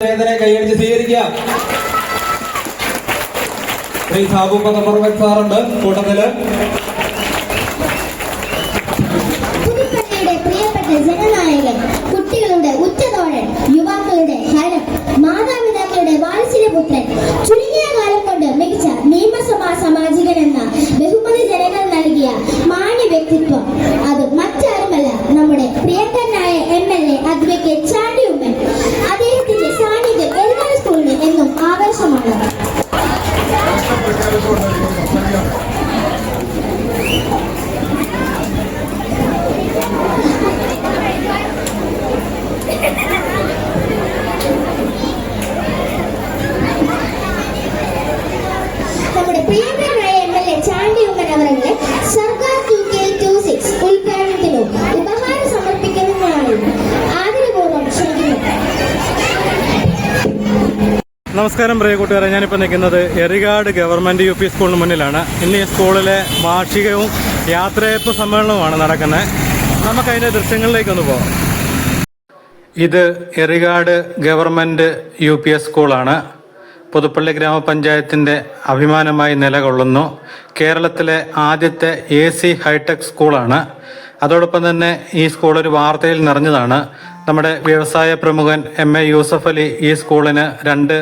കൈയടിച്ച് സ്വീകരിക്കുക. ശ്രീ സാബു പദപ്രവൻ സാറുണ്ട് കൂട്ടത്തില്. പ്രിയപ്പെട്ട ജനനായകൻ, കുട്ടികളുടെ ഉറ്റതോഴൻ, യുവാക്കളുടെ ഹരം, മാതാപിതാക്കളുടെ വാത്സല്യപുത്രൻ, ചുരുങ്ങിയ കാലം കൊണ്ട് മികച്ച നിയമസഭാ സാമാജികൻ എന്ന ബഹുമതി ജനങ്ങൾ നൽകിയ മാന്യ വ്യക്തിത്വം, അത് മറ്റാരുമല്ല നമ്മുടെ പ്രിയങ്കരനായ MLA അഡ്വക്കേറ്റ് ചാണ്ടി ഉമ്മൻ. അദ്ദേഹത്തിന്റെ സാന്നിധ്യം എല്ലാ സ്കൂളിലും എന്നും ആവേശമാണ്. നമ്മുടെ പ്രിയങ്കരനായ MLA ചാണ്ടി ഉമ്മൻ അവരുടെ സർക്കാർ 2K26 ഉദ്ഘാടനത്തിനും ഉപഹാരം സമർപ്പിക്കുന്നതിനായി ആദരപൂർവ്വം ക്ഷണിക്കുന്നു. നമസ്കാരം പ്രിയ കൂട്ടുകാരെ, ഞാനിപ്പോൾ നിൽക്കുന്നത് എറികാട് ഗവൺമെൻറ് UP സ്കൂളിന് മുന്നിലാണ്. ഇന്ന് ഈ സ്കൂളിലെ വാർഷികവും യാത്രയയപ്പ് സമ്മേളനവുമാണ് നടക്കുന്നത്. നമുക്കതിൻ്റെ ദൃശ്യങ്ങളിലേക്കൊന്ന് പോകാം. ഇത് എറികാട് ഗവൺമെൻറ് UPS സ്കൂളാണ്. പുതുപ്പള്ളി ഗ്രാമപഞ്ചായത്തിൻ്റെ അഭിമാനമായി നിലകൊള്ളുന്നു. കേരളത്തിലെ ആദ്യത്തെ AC ഹൈടെക് സ്കൂളാണ്. അതോടൊപ്പം തന്നെ ഈ സ്കൂൾ ഒരു വാർത്തയിൽ നിറഞ്ഞതാണ്. നമ്മുടെ വ്യവസായ പ്രമുഖൻ MA യൂസഫ് അലി ഈ സ്കൂളിന് 2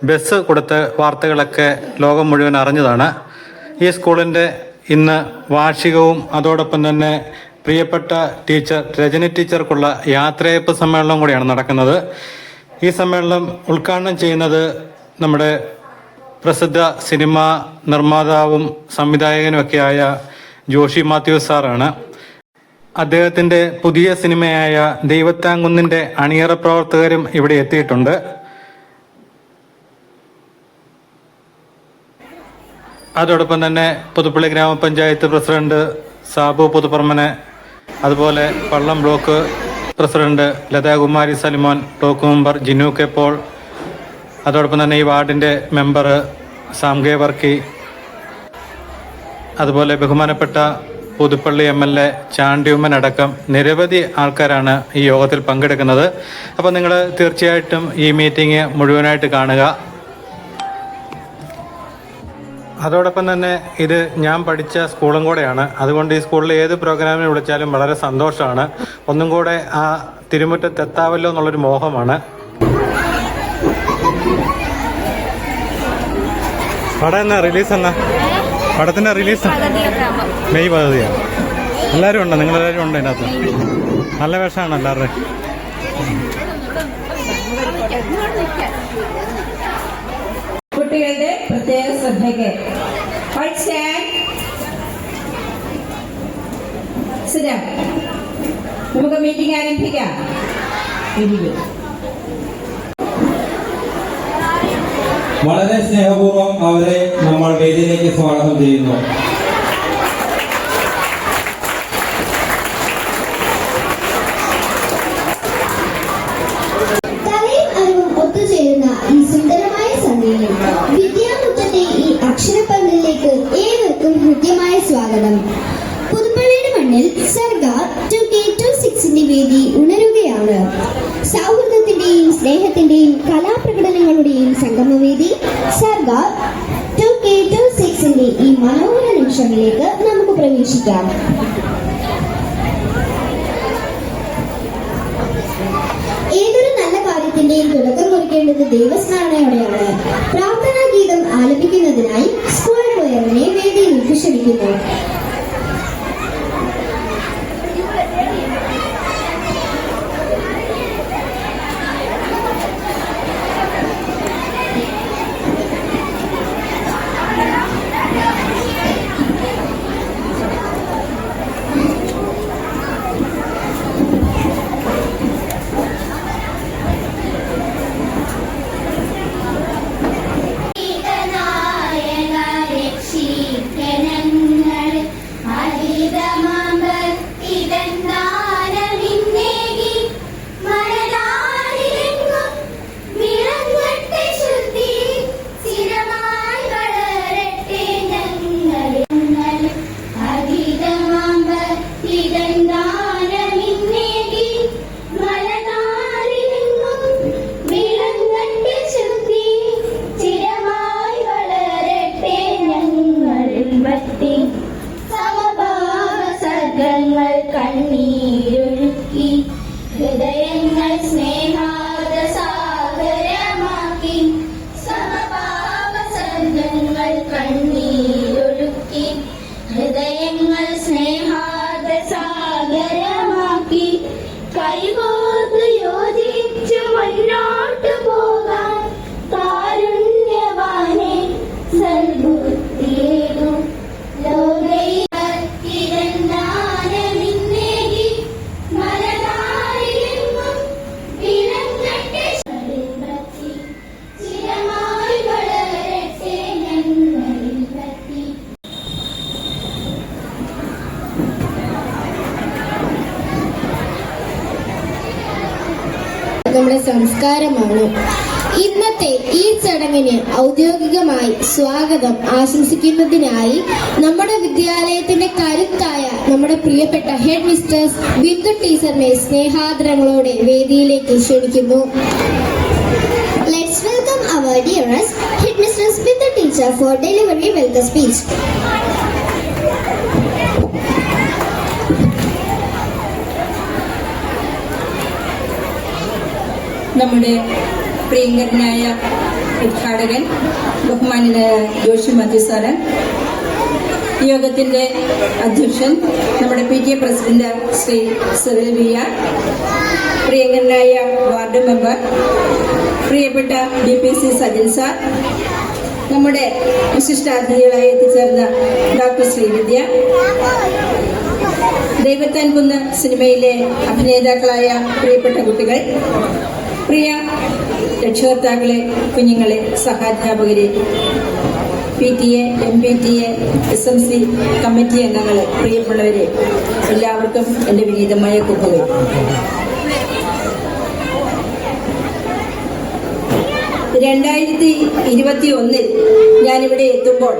ബസ് കൊടുത്ത് വാർത്തകളൊക്കെ ലോകം മുഴുവൻ അറിഞ്ഞതാണ്. ഈ സ്കൂളിൻ്റെ ഇന്ന് വാർഷികവും അതോടൊപ്പം തന്നെ പ്രിയപ്പെട്ട ടീച്ചർ രജനി ടീച്ചർക്കുള്ള യാത്രയയപ്പ് സമ്മേളനം കൂടിയാണ് നടക്കുന്നത്. ഈ സമ്മേളനം ഉദ്ഘാടനം ചെയ്യുന്നത് നമ്മുടെ പ്രസിദ്ധ സിനിമാ നിർമ്മാതാവും സംവിധായകനുമൊക്കെയായ ജോഷി മാത്യു സാറാണ്. അദ്ദേഹത്തിൻ്റെ പുതിയ സിനിമയായ ദൈവത്താങ്കുന്നിൻ്റെ അണിയറ പ്രവർത്തകരും ഇവിടെ എത്തിയിട്ടുണ്ട്. അതോടൊപ്പം തന്നെ പുതുപ്പള്ളി ഗ്രാമപഞ്ചായത്ത് പ്രസിഡന്റ് സാബു പുതുപ്പറമ്പന്, അതുപോലെ Pallam block president Lathakumari Salimon, block member Jinu K Paul, അതോടൊപ്പം തന്നെ ഈ വാർഡിൻ്റെ മെമ്പർ സാംഗെ വർക്കി, അതുപോലെ ബഹുമാനപ്പെട്ട പുതുപ്പള്ളി MLA ചാണ്ടി ഉമ്മൻ അടക്കം നിരവധി ആൾക്കാരാണ് ഈ യോഗത്തിൽ പങ്കെടുക്കുന്നത്. അപ്പോൾ നിങ്ങൾ തീർച്ചയായിട്ടും ഈ മീറ്റിംഗ് മുഴുവനായിട്ട് കാണുക. അതോടൊപ്പം തന്നെ ഇത് ഞാൻ പഠിച്ച സ്കൂളും കൂടെയാണ്. അതുകൊണ്ട് ഈ സ്കൂളിൽ ഏത് പ്രോഗ്രാമിന് വിളിച്ചാലും വളരെ സന്തോഷമാണ്. ഒന്നും കൂടെ ആ തിരുമുറ്റത്തെത്താവല്ലോ എന്നുള്ളൊരു മോഹമാണ്. പടം എന്നാ റിലീസ് എന്നാ? പടത്തിൻ്റെ റിലീസ് മെയ് 10 എല്ലാവരും ഉണ്ടോ? നിങ്ങളെല്ലാവരും ഉണ്ടോ അതിനകത്ത്? നല്ല വേഷമാണ് എല്ലാവരുടെയും. കുട്ടികളുടെ പ്രത്യേക ശ്രദ്ധയ്ക്ക് നമുക്ക് മീറ്റിംഗ് ആരംഭിക്കാം. വളരെ സ്നേഹപൂർവ്വം അവരെ നമ്മൾ വേദിയിലേക്ക് സ്വാഗതം ചെയ്യുന്നു. കലയും അറിവും ഒത്തുചേരുന്ന ഈ സുന്ദരമായ സന്ധ്യയിൽ വിദ്യാമുറ്റത്തെ ഈ അക്ഷരപ്പന്തലിലേക്ക് ഏവർക്കും ഹൃദ്യമായ സ്വാഗതം. പുതുപ്പള്ളിയുടെ മണ്ണിൽ സർഗാർ 2K26ന്റെ വേദി ഉണരുകയാണ്. സൗഹൃദത്തിന്റെയും സ്നേഹത്തിന്റെയും കലാപ്രകടനങ്ങളുടെയും സംഗമവേദി സർഗാർ 2K26ന്റെ ഈ മനോഹര നിമിഷങ്ങളിലേക്ക് നമുക്ക് പ്രവേശിക്കാം. ഏതൊരു നല്ല കാര്യത്തിന്റെയും തുടക്കം കുറിക്കേണ്ടത് ദൈവസ്മരണയോടെയാണ്. പ്രാർത്ഥനാ ഗീതം ആലപിക്കുന്നതിനായി സ്കൂൾ കൊയറിനെ വേദിയിലേക്ക് ക്ഷണിക്കുന്നു. രക്ഷിക്കണങ്ങൾ സംസ്കാരമാണ്. ഇന്നത്തെ ഈ ചടങ്ങിന് ഔദ്യോഗികമായി സ്വാഗതം ആശംസിക്കുന്നതിനായി നമ്മുടെ വിദ്യാലയത്തിന്റെ കരുത്തായ നമ്മുടെ പ്രിയപ്പെട്ട ഹെഡ് മിസ്റ്റേഴ്സ് ബിന്ദു ടീച്ചറിനെ സ്നേഹാദരങ്ങളോടെ വേദിയിലേക്ക് ക്ഷണിക്കുന്നു. Let's welcome our dearest Head Mistress Bindu teacher for delivering welcome speech. നമ്മുടെ പ്രിയങ്കരനായ ഉദ്ഘാടകൻ ബഹുമാന്യനായ ജോഷി മാത്യു സാറ്, യോഗത്തിന്റെ അധ്യക്ഷൻ നമ്മുടെ PTA president Shri Cyril VR, പ്രിയങ്കരനായ വാർഡ് മെമ്പർ പ്രിയപ്പെട്ട DPC സജിൻ സാർ, നമ്മുടെ വിശിഷ്ടാതിഥികളായി എത്തിച്ചേർന്ന ഡോക്ടർ ശ്രീവിദ്യ, ദൈവത്താൻ കുന്ന് സിനിമയിലെ അഭിനേതാക്കളായ പ്രിയപ്പെട്ട കുട്ടികൾ, പ്രിയ രക്ഷകർത്താക്കളെ, കുഞ്ഞുങ്ങളെ, സഹാധ്യാപകരെ, PTA, MPTA, SMC കമ്മിറ്റി അംഗങ്ങളെ, പ്രിയപ്പെട്ടവരെ, എല്ലാവർക്കും എൻ്റെ വിനീതമായ കുപ്പുകൾ. 2021 ഞാനിവിടെ എത്തുമ്പോൾ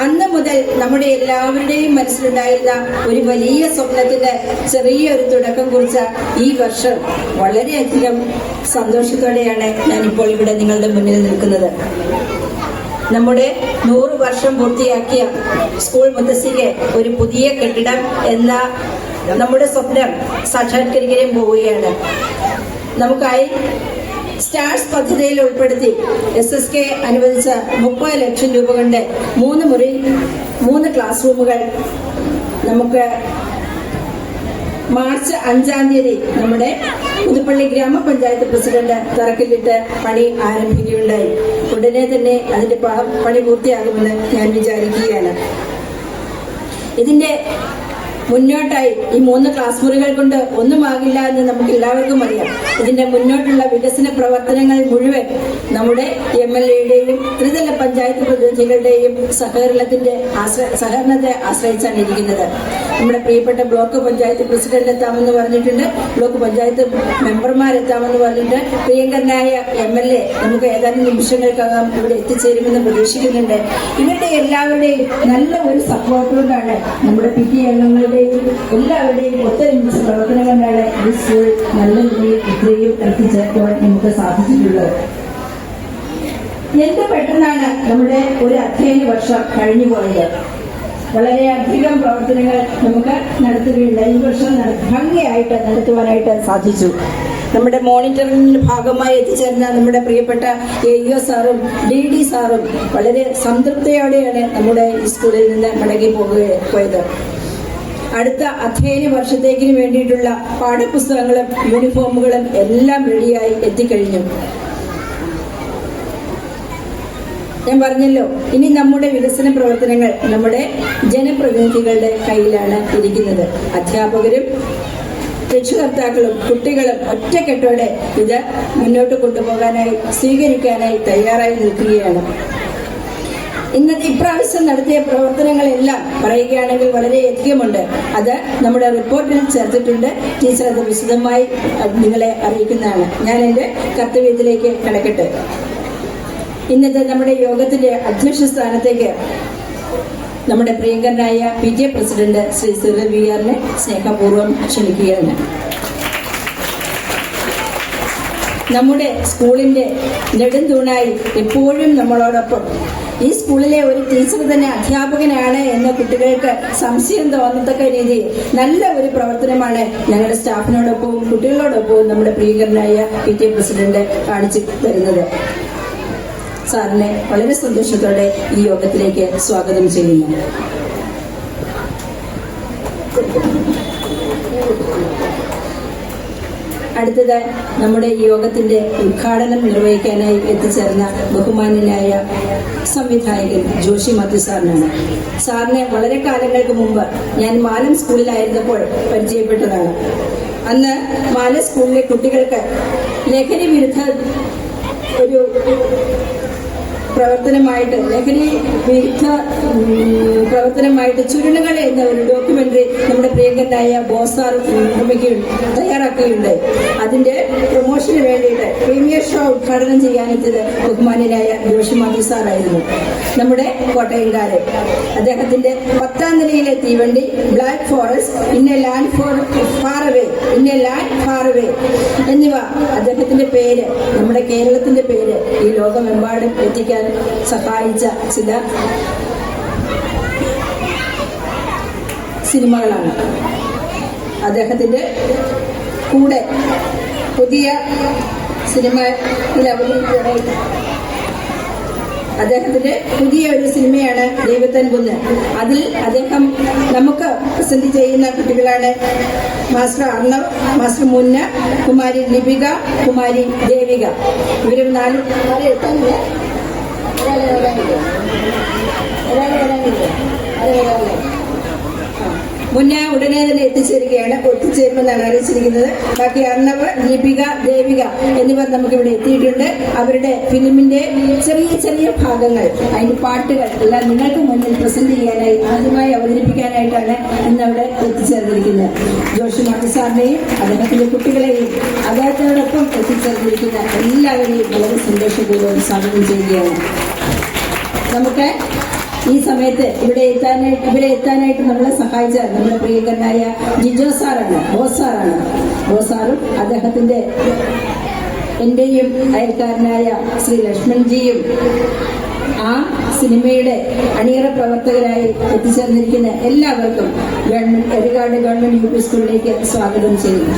അന്ന് മുതൽ നമ്മുടെ എല്ലാവരുടെയും മനസ്സിലുണ്ടായിരുന്ന ഒരു വലിയ സ്വപ്നത്തിന്റെ ചെറിയൊരു തുടക്കം കുറിച്ച ഈ വർഷം വളരെയധികം സന്തോഷത്തോടെയാണ് ഞാനിപ്പോൾ ഇവിടെ നിങ്ങളുടെ മുന്നിൽ നിൽക്കുന്നത്. നമ്മുടെ 100 വർഷം പൂർത്തിയാക്കിയ സ്കൂൾ മുത്തശ്ശിക്ക് ഒരു പുതിയ കെട്ടിടം എന്ന നമ്മുടെ സ്വപ്നം സാക്ഷാത്കരിക്കാൻ പോവുകയാണ്. നമുക്കായി സ്റ്റാർസ് പദ്ധതിയിൽ ഉൾപ്പെടുത്തി SSK അനുവദിച്ച 30 ലക്ഷം രൂപ കൊണ്ട് 3 മുറി 3 ക്ലാസ് റൂമുകൾ നമുക്ക് മാർച്ച് 5-ാം തീയതി നമ്മുടെ പുതുപ്പള്ളി ഗ്രാമപഞ്ചായത്ത് പ്രസിഡന്റ് തറക്കല്ലിട്ട് പണി ആരംഭിക്കുകയുണ്ടായി. ഉടനെ തന്നെ അതിന്റെ പണി പൂർത്തിയാകുമെന്ന് ഞാൻ വിചാരിക്കുകയാണ്. ഇതിന്റെ മുന്നോട്ടായി ഈ 3 ക്ലാസ് മുറികൾ കൊണ്ട് ഒന്നുമാകില്ല എന്ന് നമുക്ക് എല്ലാവർക്കും അറിയാം. ഇതിന്റെ മുന്നോട്ടുള്ള വികസന പ്രവർത്തനങ്ങൾ മുഴുവൻ നമ്മുടെ MLA-യുടെയും ത്രിതല പഞ്ചായത്ത് പ്രതിനിധികളുടെയും സഹകരണത്തെ ആശ്രയിച്ചാണ് ഇരിക്കുന്നത്. നമ്മുടെ പ്രിയപ്പെട്ട ബ്ലോക്ക് പഞ്ചായത്ത് പ്രസിഡന്റ് എത്താമെന്ന് പറഞ്ഞിട്ടുണ്ട്, ബ്ലോക്ക് പഞ്ചായത്ത് മെമ്പർമാരെത്താമെന്ന് പറഞ്ഞിട്ട് പ്രിയങ്കരനായ MLA നമുക്ക് ഏതാനും നിമിഷങ്ങൾക്കകം ഇവിടെ എത്തിച്ചേരുമെന്ന് പ്രതീക്ഷിക്കുന്നുണ്ട്. ഇവരുടെ എല്ലാവരുടെയും നല്ല ഒരു സപ്പോർട്ടുകൊണ്ടാണ് നമ്മുടെ PTA അംഗങ്ങൾ എല്ലാവരുടെയും ഒത്തൊരുമിച്ച പ്രവർത്തനം കൊണ്ടാണ് ഈ സ്കൂൾ നല്ല നിലയിൽ ഇത്രയും എത്തിച്ചേർക്കുവാൻ നമുക്ക് സാധിച്ചിട്ടുള്ളത്. എന്ത് പെട്ടെന്നാണ് നമ്മുടെ ഒരു അധ്യയന വർഷം കഴിഞ്ഞു പോയത്. വളരെയധികം പ്രവർത്തനങ്ങൾ നമുക്ക് നടത്തുകയുണ്ട്. ഈ വർഷം ഭംഗിയായിട്ട് നടത്തുവാനായിട്ട് സാധിച്ചു. നമ്മുടെ മോണിറ്ററിംഗിന്റെ ഭാഗമായി എത്തിച്ചേർന്ന നമ്മുടെ പ്രിയപ്പെട്ട AEO സാറും DD സാറും വളരെ സംതൃപ്തിയോടെയാണ് നമ്മുടെ ഈ സ്കൂളിൽ നിന്ന് മടങ്ങി പോയത്. അടുത്ത അധ്യയന വർഷത്തേക്കിന് വേണ്ടിയിട്ടുള്ള പാഠപുസ്തകങ്ങളും യൂണിഫോമുകളും എല്ലാം റെഡിയായി എത്തിക്കഴിഞ്ഞു. ഞാൻ പറഞ്ഞല്ലോ, ഇനി നമ്മുടെ വികസന പ്രവർത്തനങ്ങൾ നമ്മുടെ ജനപ്രതിനിധികളുടെ കയ്യിലാണ് ഇരിക്കുന്നത്. അധ്യാപകരും രക്ഷകർത്താക്കളും കുട്ടികളും ഒറ്റക്കെട്ടോടെ ഇത് മുന്നോട്ട് കൊണ്ടുപോകാനായി സ്വീകരിക്കാനായി തയ്യാറായി നിൽക്കുകയാണ്. ഇപ്രാവശ്യം നടത്തിയ പ്രവർത്തനങ്ങളെല്ലാം പറയുകയാണെങ്കിൽ വളരെയധികമുണ്ട്. അത് നമ്മുടെ റിപ്പോർട്ടിൽ ചേർത്തിട്ടുണ്ട്. ടീച്ചർ അത് വിശദമായി നിങ്ങളെ അറിയിക്കുന്നതാണ്. ഞാൻ എൻ്റെ കർത്തവ്യത്തിലേക്ക് കടക്കട്ടെ. ഇന്നത്തെ നമ്മുടെ യോഗത്തിന്റെ അധ്യക്ഷ സ്ഥാനത്തേക്ക് നമ്മുടെ പ്രിയങ്കരനായ PTA പ്രസിഡന്റ് ശ്രീ സിറിൽ വിയാറിനെ സ്നേഹപൂർവ്വം ക്ഷണിക്കുകയാണ്. നമ്മുടെ സ്കൂളിന്റെ നെടുംതൂണായി എപ്പോഴും നമ്മളോടൊപ്പം ഈ സ്കൂളിലെ ഒരു ടീച്ചർ തന്നെ അധ്യാപകനാണ് എന്ന കുട്ടികൾക്ക് സംശയം തോന്നത്തക്ക രീതിയിൽ നല്ല ഒരു പ്രവർത്തനമാണ് ഞങ്ങളുടെ സ്റ്റാഫിനോടൊപ്പവും കുട്ടികളോടൊപ്പവും നമ്മുടെ പ്രിയങ്കരനായ PTA പ്രസിഡന്റ് കാണിച്ചു തരുന്നത്. സാറിനെ വളരെ സന്തോഷത്തോടെ ഈ യോഗത്തിലേക്ക് സ്വാഗതം ചെയ്യുന്നു. അടുത്തത് നമ്മുടെ യോഗത്തിന്റെ ഉദ്ഘാടനം നിർവഹിക്കാനായി എത്തിച്ചേർന്ന ബഹുമാന്യനായ സംവിധായകൻ ജോഷി മാത്യു സാറിനാണ്. സാറിനെ വളരെ കാലങ്ങൾക്ക് മുമ്പ് ഞാൻ മാലം സ്കൂളിലായിരുന്നപ്പോൾ പരിചയപ്പെട്ടതാണ്. അന്ന് മാലം സ്കൂളിലെ കുട്ടികൾക്ക് ലഹരി വിരുദ്ധ ഒരു പ്രവർത്തനമായിട്ട് ലഹരി വിരുദ്ധ പ്രവർത്തനമായിട്ട് ചുരുളുകൾ എന്ന ഒരു ഡോക്യുമെന്ററി നമ്മുടെ പ്രിയങ്കരനായ ബോസാർ തയ്യാറാക്കുകയുണ്ടായി. അതിന്റെ പ്രൊമോഷന് വേണ്ടിയിട്ട് പ്രീമിയർ ഷോ ഉദ്ഘാടനം ചെയ്യാനെത്തിയത് ബഹുമാന്യനായ ജോഷി മാത്യു സാറായിരുന്നു, നമ്മുടെ കോട്ടയംകാരൻ. അദ്ദേഹത്തിന്റെ 10ാം നിലയിലെ തീവണ്ടി, black forest, in A land far away എന്നിവ അദ്ദേഹത്തിന്റെ പേര്, നമ്മുടെ കേരളത്തിന്റെ പേര് ഈ ലോകമെമ്പാടും എത്തിക്കാൻ സഹായിച്ച ചില സിനിമകളാണ്. അദ്ദേഹത്തിന്റെ കൂടെ പുതിയ സിനിമയിൽ അഭിനയിക്കാനായി അദ്ദേഹത്തിന്റെ പുതിയ ഒരു സിനിമയാണ് ദൈവത്തൻ കുന്ന്. അതിൽ അദ്ദേഹം നമുക്ക് പ്രസന്റ് ചെയ്യുന്ന കുട്ടികളാണ് മാസ്റ്റർ അർണവ്, മാസ്റ്റർ മുന്ന, കുമാരി ലിപിക, കുമാരി ദേവിക. ഇവരും 4 എത്താനില്ല. മുന്നേ ഉടനെ തന്നെ എത്തിച്ചേരുമെന്നാണ് അറിയിച്ചിരിക്കുന്നത്. ബാക്കി അർണവ്, ലിപിക, ദേവിക എന്നിവർ നമുക്കിവിടെ എത്തിയിട്ടുണ്ട്. അവരുടെ ഫിലിമിന്റെ ചെറിയ ചെറിയ ഭാഗങ്ങൾ, അതിന്റെ പാട്ടുകൾ എല്ലാം നിങ്ങൾക്ക് മുന്നിൽ പ്രസന്റ് ചെയ്യാനായി, ആദ്യമായി അവതരിപ്പിക്കാനായിട്ടാണ് ഇന്ന് അവിടെ എത്തിച്ചേർന്നിരിക്കുന്നത്. ജോഷി മാത്യു സാറിനെയും അദ്ദേഹത്തിന്റെ കുട്ടികളെയും അദ്ദേഹത്തോടൊപ്പം എത്തിച്ചേർന്നിരിക്കുന്ന എല്ലാവരെയും വളരെ സന്തോഷപൂർവ്വം സ്വാഗതം ചെയ്യുകയാണ്. നമുക്ക് ഈ സമയത്ത് ഇവരെ എത്താനായിട്ട് നമ്മളെ സഹായിച്ച നമ്മുടെ പ്രിയങ്കരനായ ജിജോ സാറാണ്, ബോസാറും അദ്ദേഹത്തിന്റെ എന്റെയും അയൽക്കാരനായ ശ്രീ ലക്ഷ്മൺജിയും ആ സിനിമയുടെ അണിയറ പ്രവർത്തകരായി എത്തിച്ചേർന്നിരിക്കുന്ന എല്ലാവർക്കും എറികാട് ഗവൺമെന്റ് യു പി സ്കൂളിലേക്ക് സ്വാഗതം ചെയ്യുന്നു.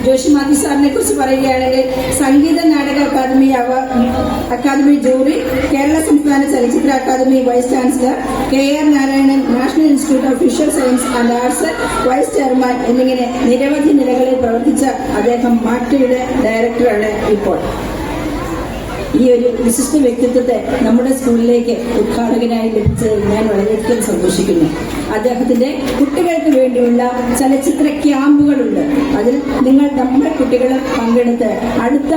ജോഷി മാത്യു സാറിനെ കുറിച്ച് പറയുകയാണെങ്കിൽ സംഗീത നാടക അക്കാദമി ജൂറി, കേരള സംസ്ഥാന ചലച്ചിത്ര academy vice chancellor, KR Narayanan national institute of visual science and arts vice chairman എന്നിങ്ങനെ നിരവധി നിലകളിൽ പ്രവർത്തിച്ച അദ്ദേഹം മാറ്റയുടെ ഡയറക്ടറാണ് ഇപ്പോൾ. ഈ ഒരു വിശിഷ്ട വ്യക്തിത്വത്തെ നമ്മുടെ സ്കൂളിലേക്ക് ഉദ്ഘാടകനായി ലഭിച്ചതിൽ ഞാൻ വളരെയധികം സന്തോഷിക്കുന്നു. അദ്ദേഹത്തിന്റെ കുട്ടികൾക്ക് വേണ്ടിയുള്ള ചലച്ചിത്ര ക്യാമ്പുകളുണ്ട്. അതിൽ നമ്മുടെ കുട്ടികളും പങ്കെടുത്ത് അടുത്ത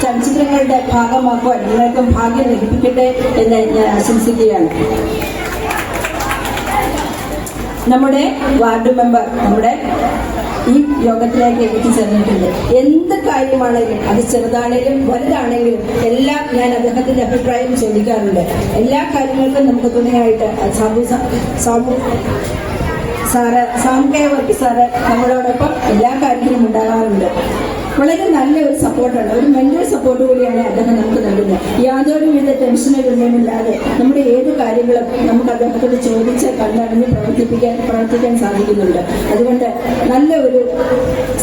ചലച്ചിത്രങ്ങളുടെ ഭാഗമാക്കുവാൻ നിങ്ങൾക്കും ഭാഗ്യം ലഭിക്കട്ടെ എന്ന് ഞാൻ ആശംസിക്കുകയാണ്. നമ്മുടെ വാർഡ് മെമ്പർ നമ്മുടെ ഈ യോഗത്തിലേക്ക് എത്തിച്ചേർന്നിട്ടുണ്ട്. എന്ത് കാര്യമാണെങ്കിലും, അത് ചെറുതാണെങ്കിലും വലുതാണെങ്കിലും എല്ലാം ഞാൻ അദ്ദേഹത്തിന്റെ അഭിപ്രായം ചോദിക്കാറുണ്ട്. എല്ലാ കാര്യങ്ങൾക്കും നമുക്ക് തുണയായിട്ട് സാംകേവർക്കി സാറ് നമ്മളോടൊപ്പം എല്ലാ കാര്യത്തിലും ഉണ്ടാകാറുണ്ട്. വളരെ നല്ല ഒരു സപ്പോർട്ടാണ്, ഒരു മെന്റൽ സപ്പോർട്ട് കൂടിയാണ് അദ്ദേഹം നമുക്ക് നൽകുന്നത്. യാതൊരുവിധ ടെൻഷനുകളില്ലാതെ നമ്മുടെ ഏത് കാര്യങ്ങളും നമുക്ക് അദ്ദേഹത്തോട് ചോദിച്ച് കണ്ടറിഞ്ഞ് പ്രവർത്തിക്കാൻ സാധിക്കുന്നുണ്ട്. അതുകൊണ്ട് നല്ല ഒരു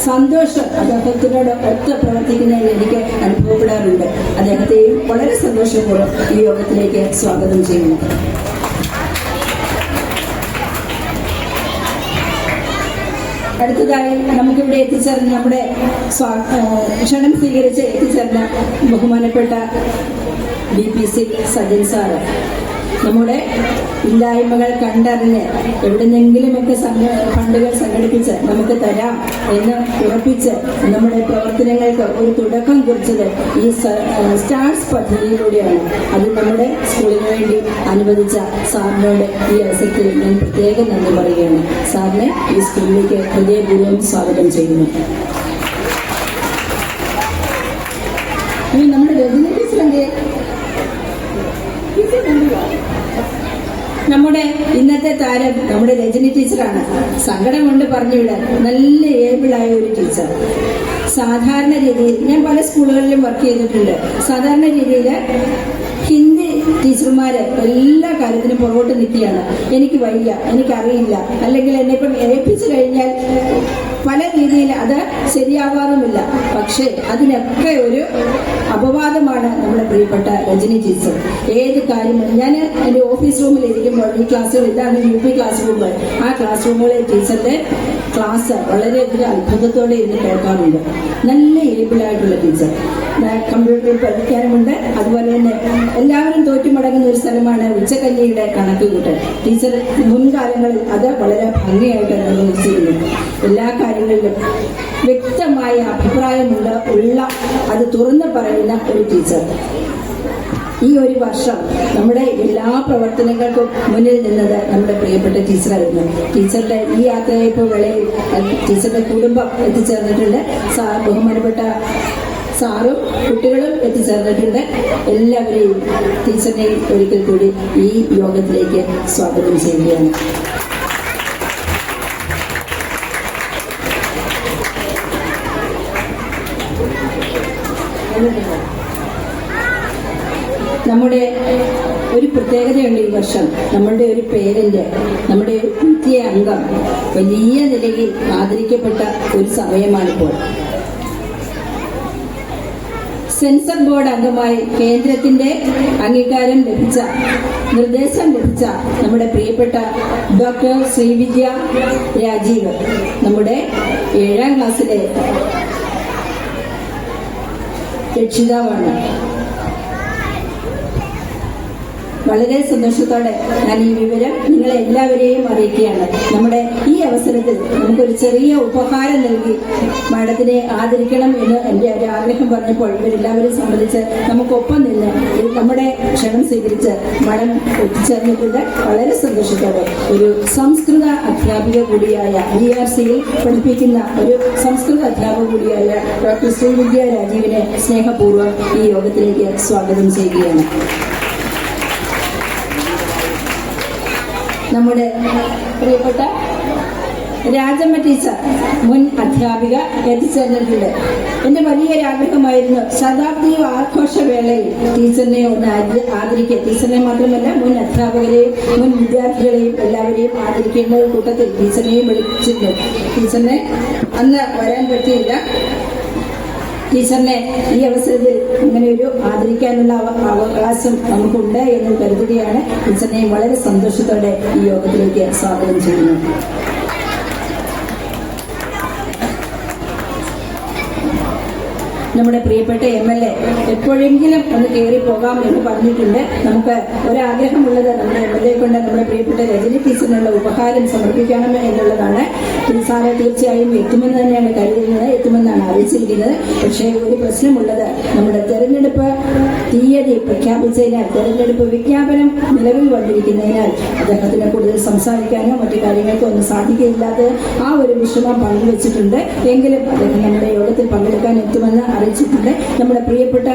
സന്തോഷം അദ്ദേഹത്തിനോട് ഒത്ത് പ്രവർത്തിക്കുന്നതിൽ എനിക്ക് അനുഭവപ്പെടാറുണ്ട്. അദ്ദേഹത്തെയും വളരെ സന്തോഷപൂർവ്വം ഈ യോഗത്തിലേക്ക് സ്വാഗതം ചെയ്യുന്നു. അടുത്തതായി നമുക്കിവിടെ എത്തിച്ചേർന്ന നമ്മുടെ ക്ഷണം സ്വീകരിച്ച് എത്തിച്ചേർന്ന ബഹുമാനപ്പെട്ട DPC സജിൻ സാറ് നമ്മുടെ ഇല്ലായ്മകൾ കണ്ടറിഞ്ഞ് എവിടെന്നെങ്കിലുമൊക്കെ ഫണ്ടുകൾ സംഘടിപ്പിച്ച് നമുക്ക് തരാം എന്ന് ഉറപ്പിച്ച് നമ്മുടെ പ്രവർത്തനങ്ങൾക്ക് ഒരു തുടക്കം കുറിച്ചത് ഈ സ്റ്റാർസ് പദ്ധതിയിലൂടെയാണ്. അത് നമ്മുടെ സ്കൂളിന് വേണ്ടി അനുവദിച്ച സാറിനോട് ഈ അവസരത്തിൽ ഞാൻ പ്രത്യേകം നന്ദി പറയുകയാണ്. സാറിനെ ഈ സ്കൂളിലേക്ക് ഹൃദയപൂർവ്വം സ്വാഗതം ചെയ്യുന്നു. നമ്മുടെ രജനി ടീച്ചറിന്റെ നമ്മുടെ ഇന്നത്തെ താരം നമ്മുടെ രജനി ടീച്ചറാണ്. സങ്കടം കൊണ്ട് പറഞ്ഞുവിടാൻ നല്ല ഏബിളായ ഒരു ടീച്ചർ. സാധാരണ രീതിയിൽ ഞാൻ പല സ്കൂളുകളിലും വർക്ക് ചെയ്തിട്ടുണ്ട്. സാധാരണ രീതിയിൽ ഹിന്ദി ടീച്ചർമാര് എല്ലാ കാര്യത്തിനും പുറകോട്ട് നിൽക്കുകയാണ്. എനിക്ക് വയ്യ, എനിക്കറിയില്ല, അല്ലെങ്കിൽ എന്നെക്കൊണ്ട് ഏൽപ്പിച്ചു കഴിഞ്ഞാൽ പല രീതിയിൽ അത് ശരിയാവാറുമില്ല. പക്ഷേ അതിനൊക്കെ ഒരു അപവാദമാണ് നമ്മുടെ പ്രിയപ്പെട്ട രജനി ടീച്ചർ. ഏത് കാര്യവും ഞാൻ എൻ്റെ ഓഫീസ് റൂമിൽ ഇരിക്കുമ്പോൾ ഈ ക്ലാസ്സുകൾ, ഇതാണ് UP ക്ലാസ് റൂമുകൾ, ആ ക്ലാസ് റൂമുകളിൽ ടീച്ചറിന്റെ ക്ലാസ് വളരെയധികം അത്ഭുതത്തോടെ ഇരുന്ന് കേൾക്കാറുണ്ട്. നല്ല ഏബിളായിട്ടുള്ള ടീച്ചർ. കമ്പ്യൂട്ടറിൽ പഠിക്കാനുമുണ്ട്. അതുപോലെ തന്നെ എല്ലാവരും തോറ്റുമടങ്ങുന്ന ഒരു സ്ഥലമാണ് ഉച്ചക്കഞ്ഞിയുടെ കണക്കുകൂട്ടൽ. ടീച്ചർ മുൻകാലങ്ങളിൽ അത് വളരെ ഭംഗിയായിട്ട് നിർവഹിച്ചിരുന്നു. എല്ലാ കാര്യങ്ങളിലും വ്യക്തമായ അഭിപ്രായമുള്ള അത് തുറന്നു പറയുന്ന ഒരു ടീച്ചർ. ഈ ഒരു വർഷം നമ്മുടെ എല്ലാ പ്രവർത്തനങ്ങൾക്കും മുന്നിൽ നിന്നത് നമ്മുടെ പ്രിയപ്പെട്ട ടീച്ചറായിരുന്നു. ടീച്ചറുടെ ഈ യാത്രയയപ്പ് വേളയിൽ ടീച്ചറുടെ കുടുംബം എത്തിച്ചേർന്നിട്ടുണ്ട്. ബഹുമാനപ്പെട്ട സാറും കുട്ടികളും എത്തിച്ചേർന്നിട്ടുണ്ട്. എല്ലാവരെയും ടീച്ചറിനെയും ഒരിക്കൽ കൂടി ഈ യോഗത്തിലേക്ക് സ്വാഗതം ചെയ്യുകയാണ്. നമ്മുടെ ഒരു പ്രത്യേകതയുണ്ട് ഈ വർഷം. നമ്മളുടെ ഒരു പേരന്റ്, നമ്മുടെ ഒരു പുതിയ അംഗം വലിയ നിലയിൽ ആദരിക്കപ്പെട്ട ഒരു സമയമാണിപ്പോൾ. സെൻസർ ബോർഡ് അംഗമായി കേന്ദ്രത്തിന്റെ അംഗീകാരം ലഭിച്ച, നിർദ്ദേശം ലഭിച്ച നമ്മുടെ പ്രിയപ്പെട്ട ഡോക്ടർ ശ്രീവിദ്യ രാജീവ് നമ്മുടെ 7ാം ക്ലാസ്സിലെ രക്ഷിതാവാണ്. വളരെ സന്തോഷത്തോടെ ഞാൻ ഈ വിവരം നിങ്ങളെ എല്ലാവരെയും അറിയിക്കുകയാണ്. നമ്മുടെ ഈ അവസരത്തിൽ നമുക്കൊരു ചെറിയ ഉപഹാരം നൽകി മാഡത്തിനെ ആദരിക്കണം എന്ന് എൻ്റെ ഒരു ആഗ്രഹം പറഞ്ഞപ്പോൾ ഇവരെല്ലാവരും സംബന്ധിച്ച് നമുക്കൊപ്പം നിന്ന് നമ്മുടെ ക്ഷണം സ്വീകരിച്ച് മാഡം എത്തിച്ചേർന്നിട്ടുണ്ട്. വളരെ സന്തോഷത്തോടെ ഒരു സംസ്കൃത അധ്യാപിക കൂടിയായ BRCയിൽ പഠിപ്പിക്കുന്ന ഒരു സംസ്കൃത അധ്യാപക കൂടിയായ ഡോക്ടർ ശ്രീവിദ്യ രാജീവിനെ സ്നേഹപൂർവ്വം ഈ യോഗത്തിലേക്ക് സ്വാഗതം ചെയ്യുകയാണ്. നമ്മുടെ പ്രിയപ്പെട്ട രാജമ്മ ടീച്ചർ മുൻ അധ്യാപിക എത്തിച്ചേർന്നിട്ടുണ്ട്. എന്റെ വലിയൊരാഗ്രഹമായിരുന്നു ശതാബ്ദി ആഘോഷവേളയിൽ ടീച്ചറിനെ ഒന്ന് ആദരിക്കുക. ടീച്ചറിനെ മാത്രമല്ല മുൻ അധ്യാപകരെയും മുൻ വിദ്യാർത്ഥികളെയും എല്ലാവരെയും ആദരിക്കേണ്ട കൂട്ടത്തിൽ ടീച്ചറിനെയും വിളിച്ചിരുന്നു. ടീച്ചറിനെ അന്ന് വരാൻ പറ്റിയില്ല. ടീച്ചറിനെ ഈ അവസരത്തിൽ ഇങ്ങനെ ഒരു ആദരിക്കാനുള്ള അവകാശം നമുക്കുണ്ട് എന്ന് കരുതുകയാണ്. ടീച്ചറിനെ വളരെ സന്തോഷത്തോടെ ഈ യോഗത്തിലേക്ക് സ്വാഗതം ചെയ്യുന്നു. നമ്മുടെ പ്രിയപ്പെട്ട MLA എപ്പോഴെങ്കിലും ഒന്ന് കയറി പോകാം എന്ന് പറഞ്ഞിട്ടുണ്ട്. നമുക്ക് ഒരാഗ്രഹമുള്ളത് നമ്മുടെ MLA കൊണ്ട് നമ്മുടെ പ്രിയപ്പെട്ട രജനി ടീച്ചറിനുള്ള ഉപഹാരം സമർപ്പിക്കണം എന്നുള്ളതാണ്. സാറ് തീർച്ചയായും എത്തുമെന്ന് തന്നെയാണ് കരുതുന്നത്, എത്തുമെന്നാണ് അറിയിച്ചിരിക്കുന്നത്. പക്ഷേ ഒരു പ്രശ്നമുള്ളത്, നമ്മുടെ തെരഞ്ഞെടുപ്പ് തീയതി പ്രഖ്യാപിച്ചതിനാൽ, തെരഞ്ഞെടുപ്പ് വിജ്ഞാപനം നിലവിൽ വന്നിരിക്കുന്നതിനാൽ അദ്ദേഹത്തിന് കൂടുതൽ സംസാരിക്കാനോ മറ്റു കാര്യങ്ങൾക്കോ ഒന്നും സാധിക്കില്ലാതെ ആ ഒരു വിഷമം പങ്കുവച്ചിട്ടുണ്ട്. എങ്കിലും അദ്ദേഹം നമ്മുടെ യോഗത്തിൽ പങ്കെടുക്കാൻ എത്തുമെന്ന് അറിയിച്ചിട്ടുണ്ട്. നമ്മുടെ പ്രിയപ്പെട്ട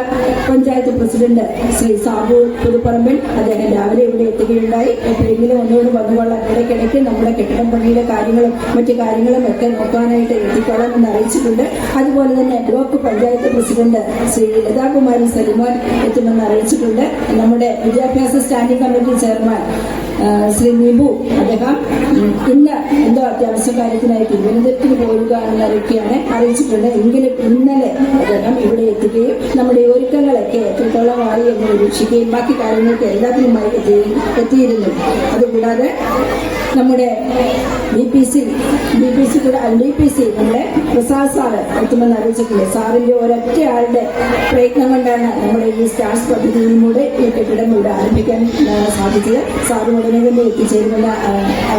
പഞ്ചായത്ത് പ്രസിഡന്റ് ശ്രീ സാബു പുതുപ്പറമ്പിൽ അദ്ദേഹം രാവിലെ ഇവിടെ എത്തുകയുണ്ടായി. എപ്പോഴെങ്കിലും ഒന്നുകൂടി വന്നുകൊള്ളാം. ഇടയ്ക്കിടയ്ക്ക് നമ്മുടെ കെട്ടിടം പണിയുടെ കാര്യങ്ങളും മറ്റു കാര്യങ്ങളും ഒക്കെ നോക്കാനായിട്ട് എത്തിക്കോളാം എന്ന് അറിയിച്ചിട്ടുണ്ട്. അതുപോലെ തന്നെ ബ്ലോക്ക് പഞ്ചായത്ത് പ്രസിഡന്റ് ശ്രീ ലതാകുമാരി സലിമോൻ എത്തുമെന്ന് അറിയിച്ചിട്ടുണ്ട്. നമ്മുടെ വിദ്യാഭ്യാസ standing committee chairman Shri Nibu അദ്ദേഹം ഇന്ന് എന്തോ അത്യാവശ്യ കാര്യത്തിനായി തിരുവനന്തപുരത്തിന് പോവുക എന്നൊക്കെയാണ് അറിയിച്ചിട്ടുണ്ട്. എങ്കിലും ഇന്നലെ അദ്ദേഹം ഇവിടെ എത്തുകയും നമ്മുടെ ഒരുക്കങ്ങളൊക്കെ എത്രത്തോളമായി എന്ന് നിരീക്ഷിക്കുകയും ബാക്കി കാര്യങ്ങൾക്ക് എല്ലാത്തിനുമായി എത്തിയിരുന്നു. അതുകൂടാതെ നമ്മുടെ DPC നമ്മുടെ പ്രസാദ് സാറ് എത്തുമെന്ന് അറിയിച്ചിട്ടുണ്ട്. സാറിന്റെ ഒരൊറ്റ ആളുടെ പ്രയത്നം കൊണ്ടാണ് നമ്മുടെ ഈ സ്റ്റാർസ് പദ്ധതിയിലൂടെ ഈ കെട്ടിടം ഇവിടെ ആരംഭിക്കാൻ സാധിച്ചത്. സാറ് ഉടനെ തന്നെ എത്തിച്ചേരുമെന്ന്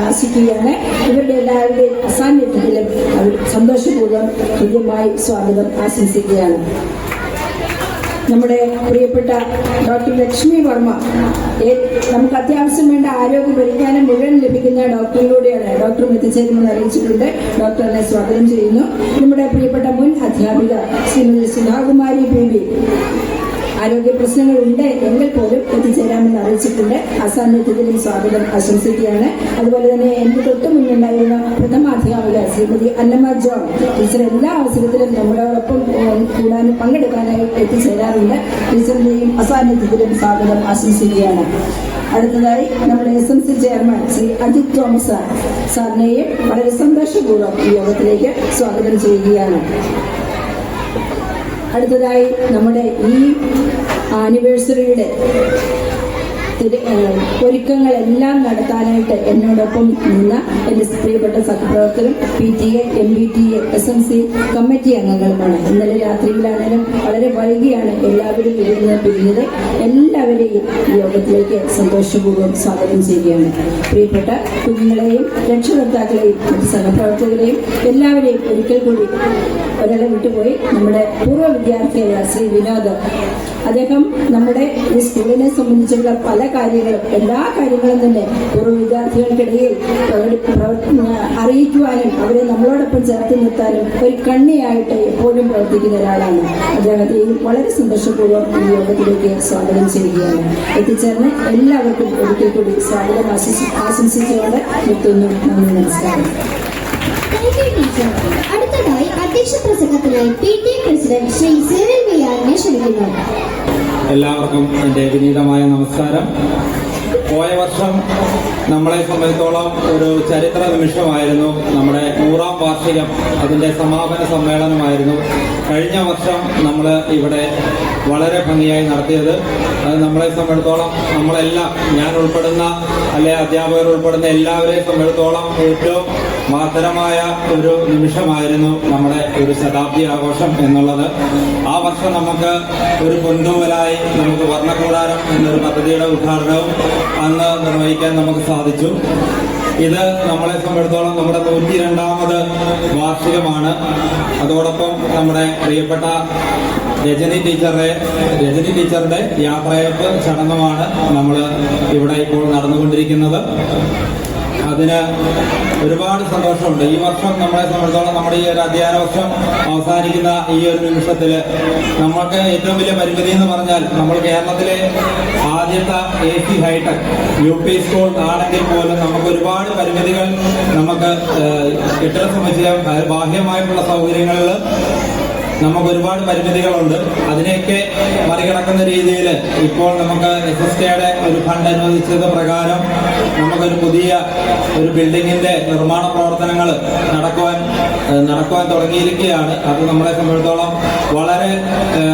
ആശിക്കുകയാണ്. ഇവരുടെ എല്ലാവരുടെയും അസാന്നിധ്യത്തിലും അവർ സന്തോഷപൂർവ്വം ഹൃദ്യമായി സ്വാഗതം ആശംസിക്കുകയാണ്. നമ്മുടെ പ്രിയപ്പെട്ട ഡോക്ടർ ലക്ഷ്മി വർമ്മ, നമുക്ക് അത്യാവശ്യം വേണ്ട ആരോഗ്യ പരിജ്ഞാനം മുഴുവൻ ലഭിക്കുന്ന ഡോക്ടറിലൂടെയാണ്. ഡോക്ടറും എത്തിച്ചേരുമെന്ന് അറിയിച്ചിട്ടുണ്ട്. ഡോക്ടറിനെ സ്വാഗതം ചെയ്യുന്നു. നമ്മുടെ പ്രിയപ്പെട്ട മുൻ അധ്യാപിക ശ്രീമതി സുധാകുമാരി ബേബി, ആരോഗ്യ പ്രശ്നങ്ങൾ ഉണ്ട് എങ്കിൽ പോലും എത്തിച്ചേരാമെന്ന് അറിയിച്ചിട്ടുണ്ട്. അസാന്നിധ്യത്തിലും സ്വാഗതം ആശംസിക്കുകയാണ്. അതുപോലെ തന്നെ എനിക്ക് തൊട്ട് മുന്നുണ്ടായിരുന്ന പ്രഥമാധ്യാപിക ശ്രീമതി അന്നമ്മ ജോൺ ടീച്ചർ എല്ലാ അവസരത്തിലും നമ്മളോടൊപ്പം കൂടാനും പങ്കെടുക്കാനായി എത്തിച്ചേരാറുണ്ട്. ടീച്ചറിന്റെയും അസാന്നിധ്യത്തിലും സ്വാഗതം ആശംസിക്കുകയാണ്. അടുത്തതായി നമ്മുടെ SMC ചെയർമാൻ ശ്രീ അജിത് തോമസ് സാറിനെയും വളരെ സന്തോഷപൂർവ്വം ഈ യോഗത്തിലേക്ക് സ്വാഗതം ചെയ്യുകയാണ്. അടുത്തതായി നമ്മുടെ ഈ ആനിവേഴ്സറിയുടെ ഒരുക്കങ്ങളെല്ലാം നടത്താനായിട്ട് എന്നോടൊപ്പം നിന്ന എൻ്റെ പ്രിയപ്പെട്ട സഹപ്രവർത്തകരും PTA, MBTA, SMC കമ്മിറ്റി അംഗങ്ങളുമാണ്. ഇന്നലെ രാത്രിയിലാണെങ്കിലും വളരെ വൈകിയാണ് എല്ലാവരും പിരിഞ്ഞത്. എല്ലാവരെയും ഈ യോഗത്തിലേക്ക് സന്തോഷപൂർവ്വം സ്വാഗതം ചെയ്യുകയാണ്. പ്രിയപ്പെട്ട കുഞ്ഞുങ്ങളെയും രക്ഷകർത്താക്കളെയും സഹപ്രവർത്തകരെയും എല്ലാവരെയും ഒരിക്കൽ കൂടി ഒരാളെ വിട്ടുപോയി. നമ്മുടെ പൂർവ്വ വിദ്യാർത്ഥിയായ ശ്രീ വിനോദ്, അദ്ദേഹം നമ്മുടെ ഈ സ്കൂളിനെ സംബന്ധിച്ചുള്ള പല കാര്യങ്ങളും, എല്ലാ കാര്യങ്ങളും തന്നെ പൂർവ്വ വിദ്യാർത്ഥികൾക്കിടയിൽ അറിയിക്കുവാനും അവരെ നമ്മളോടൊപ്പം ചേർത്ത് നിർത്താനും ഒരു കണ്ണിയായിട്ട് എപ്പോഴും പ്രവർത്തിക്കുന്ന ഒരാളാണ്. അദ്ദേഹത്തെയും വളരെ സന്തോഷപൂർവ്വം ഈ യോഗത്തിലേക്ക് സ്വാഗതം ചെയ്യുകയാണ്. എത്തിച്ചേർന്ന് എല്ലാവർക്കും ഒരിക്കൽ കൂടി സ്വാഗതം ആശംസിച്ചുകൊണ്ട് നിർത്തുന്നു. നന്ദി, നമസ്കാരം. അടുത്തതായി അധ്യക്ഷ പ്രസംഗത്തിനായി PTA പ്രസിഡന്റ് ശ്രീ സിറിൽ വിയാറിനെ ക്ഷണിക്കുന്നു. എല്ലാവർക്കും എൻ്റെ വിനീതമായ നമസ്കാരം. പോയ വർഷം നമ്മളെ സംബന്ധിച്ചോളം ഒരു ചരിത്ര നിമിഷമായിരുന്നു. നമ്മുടെ 100ാം വാർഷികം, അതിൻ്റെ സമാപന സമ്മേളനമായിരുന്നു കഴിഞ്ഞ വർഷം നമ്മൾ ഇവിടെ വളരെ ഭംഗിയായി നടത്തിയത്. അത് നമ്മളെ സംബന്ധിച്ചോളം നമ്മളെല്ലാം, ഞാൻ ഉൾപ്പെടുന്ന അല്ലെ അധ്യാപകർ ഉൾപ്പെടുന്ന എല്ലാവരെയും സംബന്ധിച്ചോളം ഏറ്റവും മഹത്തരമായ ഒരു നിമിഷമായിരുന്നു നമ്മുടെ ഒരു ശതാബ്ദി ആഘോഷം എന്നുള്ളത്. ആ വർഷം നമുക്ക് ഒരു പൊൻതൂവലായി നമുക്ക് വർണ്ണക്കൂടാരം എന്നൊരു പദ്ധതിയുടെ ഉദ്ഘാടനവും അന്ന് നിർവഹിക്കാൻ നമുക്ക് സാധിച്ചു. ഇത് നമ്മളെ സംബന്ധിച്ചിടത്തോളം നമ്മുടെ 102ാമത് വാർഷികമാണ്. അതോടൊപ്പം നമ്മുടെ പ്രിയപ്പെട്ട രജനി ടീച്ചറുടെ യാത്രയപ്പ് ചടങ്ങുമാണ് നമ്മൾ ഇവിടെ ഇപ്പോൾ നടന്നുകൊണ്ടിരിക്കുന്നത്. അതിന് ഒരുപാട് സന്തോഷമുണ്ട്. ഈ വർഷം നമ്മളെ സംബന്ധിച്ചോളം നമ്മുടെ ഈ ഒരു അധ്യയന വർഷം അവസാനിക്കുന്ന ഈ ഒരു നിമിഷത്തിൽ നമ്മൾക്ക് ഏറ്റവും വലിയ പരിമിതി എന്ന് പറഞ്ഞാൽ, നമ്മൾ കേരളത്തിലെ ആദ്യത്തെ AC ഹൈടെക് UP സ്കൂൾ ആണെങ്കിൽ പോലും നമുക്ക് ഒരുപാട് പരിമിതികൾ, നമുക്ക് കെട്ടിട സമുച്ചയം, ബാഹ്യമായിട്ടുള്ള സൗകര്യങ്ങളിൽ നമുക്ക് ഒരുപാട് പരിമിതികളുണ്ട്. അതിനെയൊക്കെ മറികടക്കുന്ന രീതിയിൽ ഇപ്പോൾ നമുക്ക് SSKയുടെ ഒരു ഫണ്ട് അനുവദിച്ചത് പ്രകാരം നമുക്കൊരു പുതിയ ഒരു ബിൽഡിങ്ങിന്റെ നിർമ്മാണ പ്രവർത്തനങ്ങൾ നടക്കുവാൻ തുടങ്ങിയിരിക്കുകയാണ്. അത് നമ്മളെ സംബന്ധിച്ചിടത്തോളം വളരെ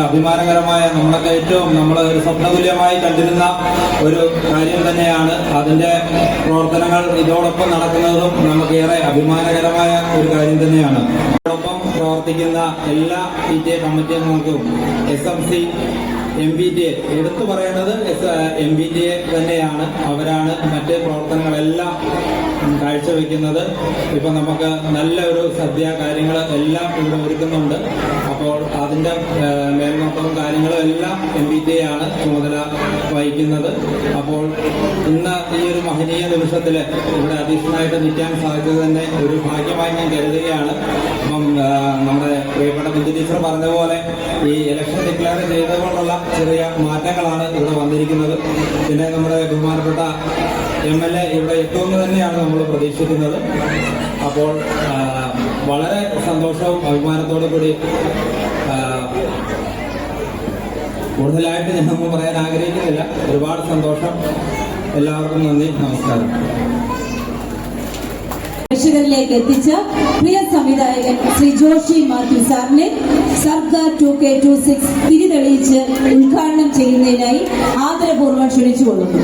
അഭിമാനകരമായ, നമ്മളൊക്കെ ഏറ്റവും നമ്മൾ ഒരു സ്വപ്നതുല്യമായി കണ്ടിരുന്ന ഒരു കാര്യം തന്നെയാണ്. അതിന്റെ പ്രവർത്തനങ്ങൾ ഇതോടൊപ്പം നടക്കുന്നതും നമുക്കേറെ അഭിമാനകരമായ ഒരു കാര്യം തന്നെയാണ്. അതോടൊപ്പം പ്രവർത്തിക്കുന്ന എല്ലാ PTA കമ്മിറ്റി അംഗങ്ങൾക്കും SMC, MBTA, എടുത്തു പറയേണ്ടത് MBTA തന്നെയാണ്. അവരാണ് മറ്റ് പ്രവർത്തനങ്ങളെല്ലാം കാഴ്ചവെക്കുന്നത്. ഇപ്പൊ നമുക്ക് നല്ല ഒരു സദ്യ കാര്യങ്ങൾ എല്ലാം ഇവിടെ ഒരുക്കുന്നുണ്ട്. അപ്പോൾ അതിന്റെ മേൽനോട്ടവും കാര്യങ്ങളും എല്ലാം MBTA ആണ് ചുമതല വഹിക്കുന്നത്. അപ്പോൾ ഇന്ന് ഈ ഒരു മഹനീയ നിമിഷത്തിൽ ഇവിടെ അധ്യക്ഷനായിട്ട് നിൽക്കാൻ സാധിച്ചത് തന്നെ ഒരു ഭാഗ്യമായി ഞാൻ കരുതുകയാണ്. അപ്പം നമ്മുടെ പ്രിയപ്പെട്ട ബിന്ദു ടീച്ചർ പറഞ്ഞ പോലെ ഈ ഇലക്ഷൻ ഡിക്ലെയർ ചെയ്തുകൊണ്ടുള്ള ചെറിയ മാറ്റങ്ങളാണ് ഇവിടെ വന്നിരിക്കുന്നത്. പിന്നെ നമ്മുടെ ബഹുമാനപ്പെട്ട MLA ഇവിടെ എത്തുമെന്ന് തന്നെയാണ് നമ്മൾ പ്രതീക്ഷിക്കുന്നത്. അപ്പോൾ വളരെ സന്തോഷവും അഭിമാനത്തോടു കൂടി കൂടുതലായിട്ട് ഞാനൊന്നും പറയാൻ ആഗ്രഹിക്കുന്നില്ല. ഒരുപാട് സന്തോഷം. എല്ലാവർക്കും നന്ദി, നമസ്കാരം. പ്രേക്ഷകരിലേക്ക് എത്തിച്ച പ്രിയ സംവിധായകൻ ശ്രീ ജോഷി മാത്യു സാറിനെ സർക്കാർ 2K26 തിരിതെളിയിച്ച് ഉദ്ഘാടനം ചെയ്യുന്നതിനായി ആദരപൂർവ്വം ക്ഷണിച്ചുകൊള്ളുന്നു.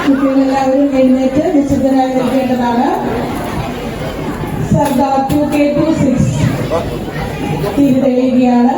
കുട്ടികളെല്ലാവരും എഴുന്നേറ്റ് നിശ്ചിതരായി നിൽക്കേണ്ടതാണ്. സർക്കാർ 2K26 തിരിതെളിയുകയാണ്.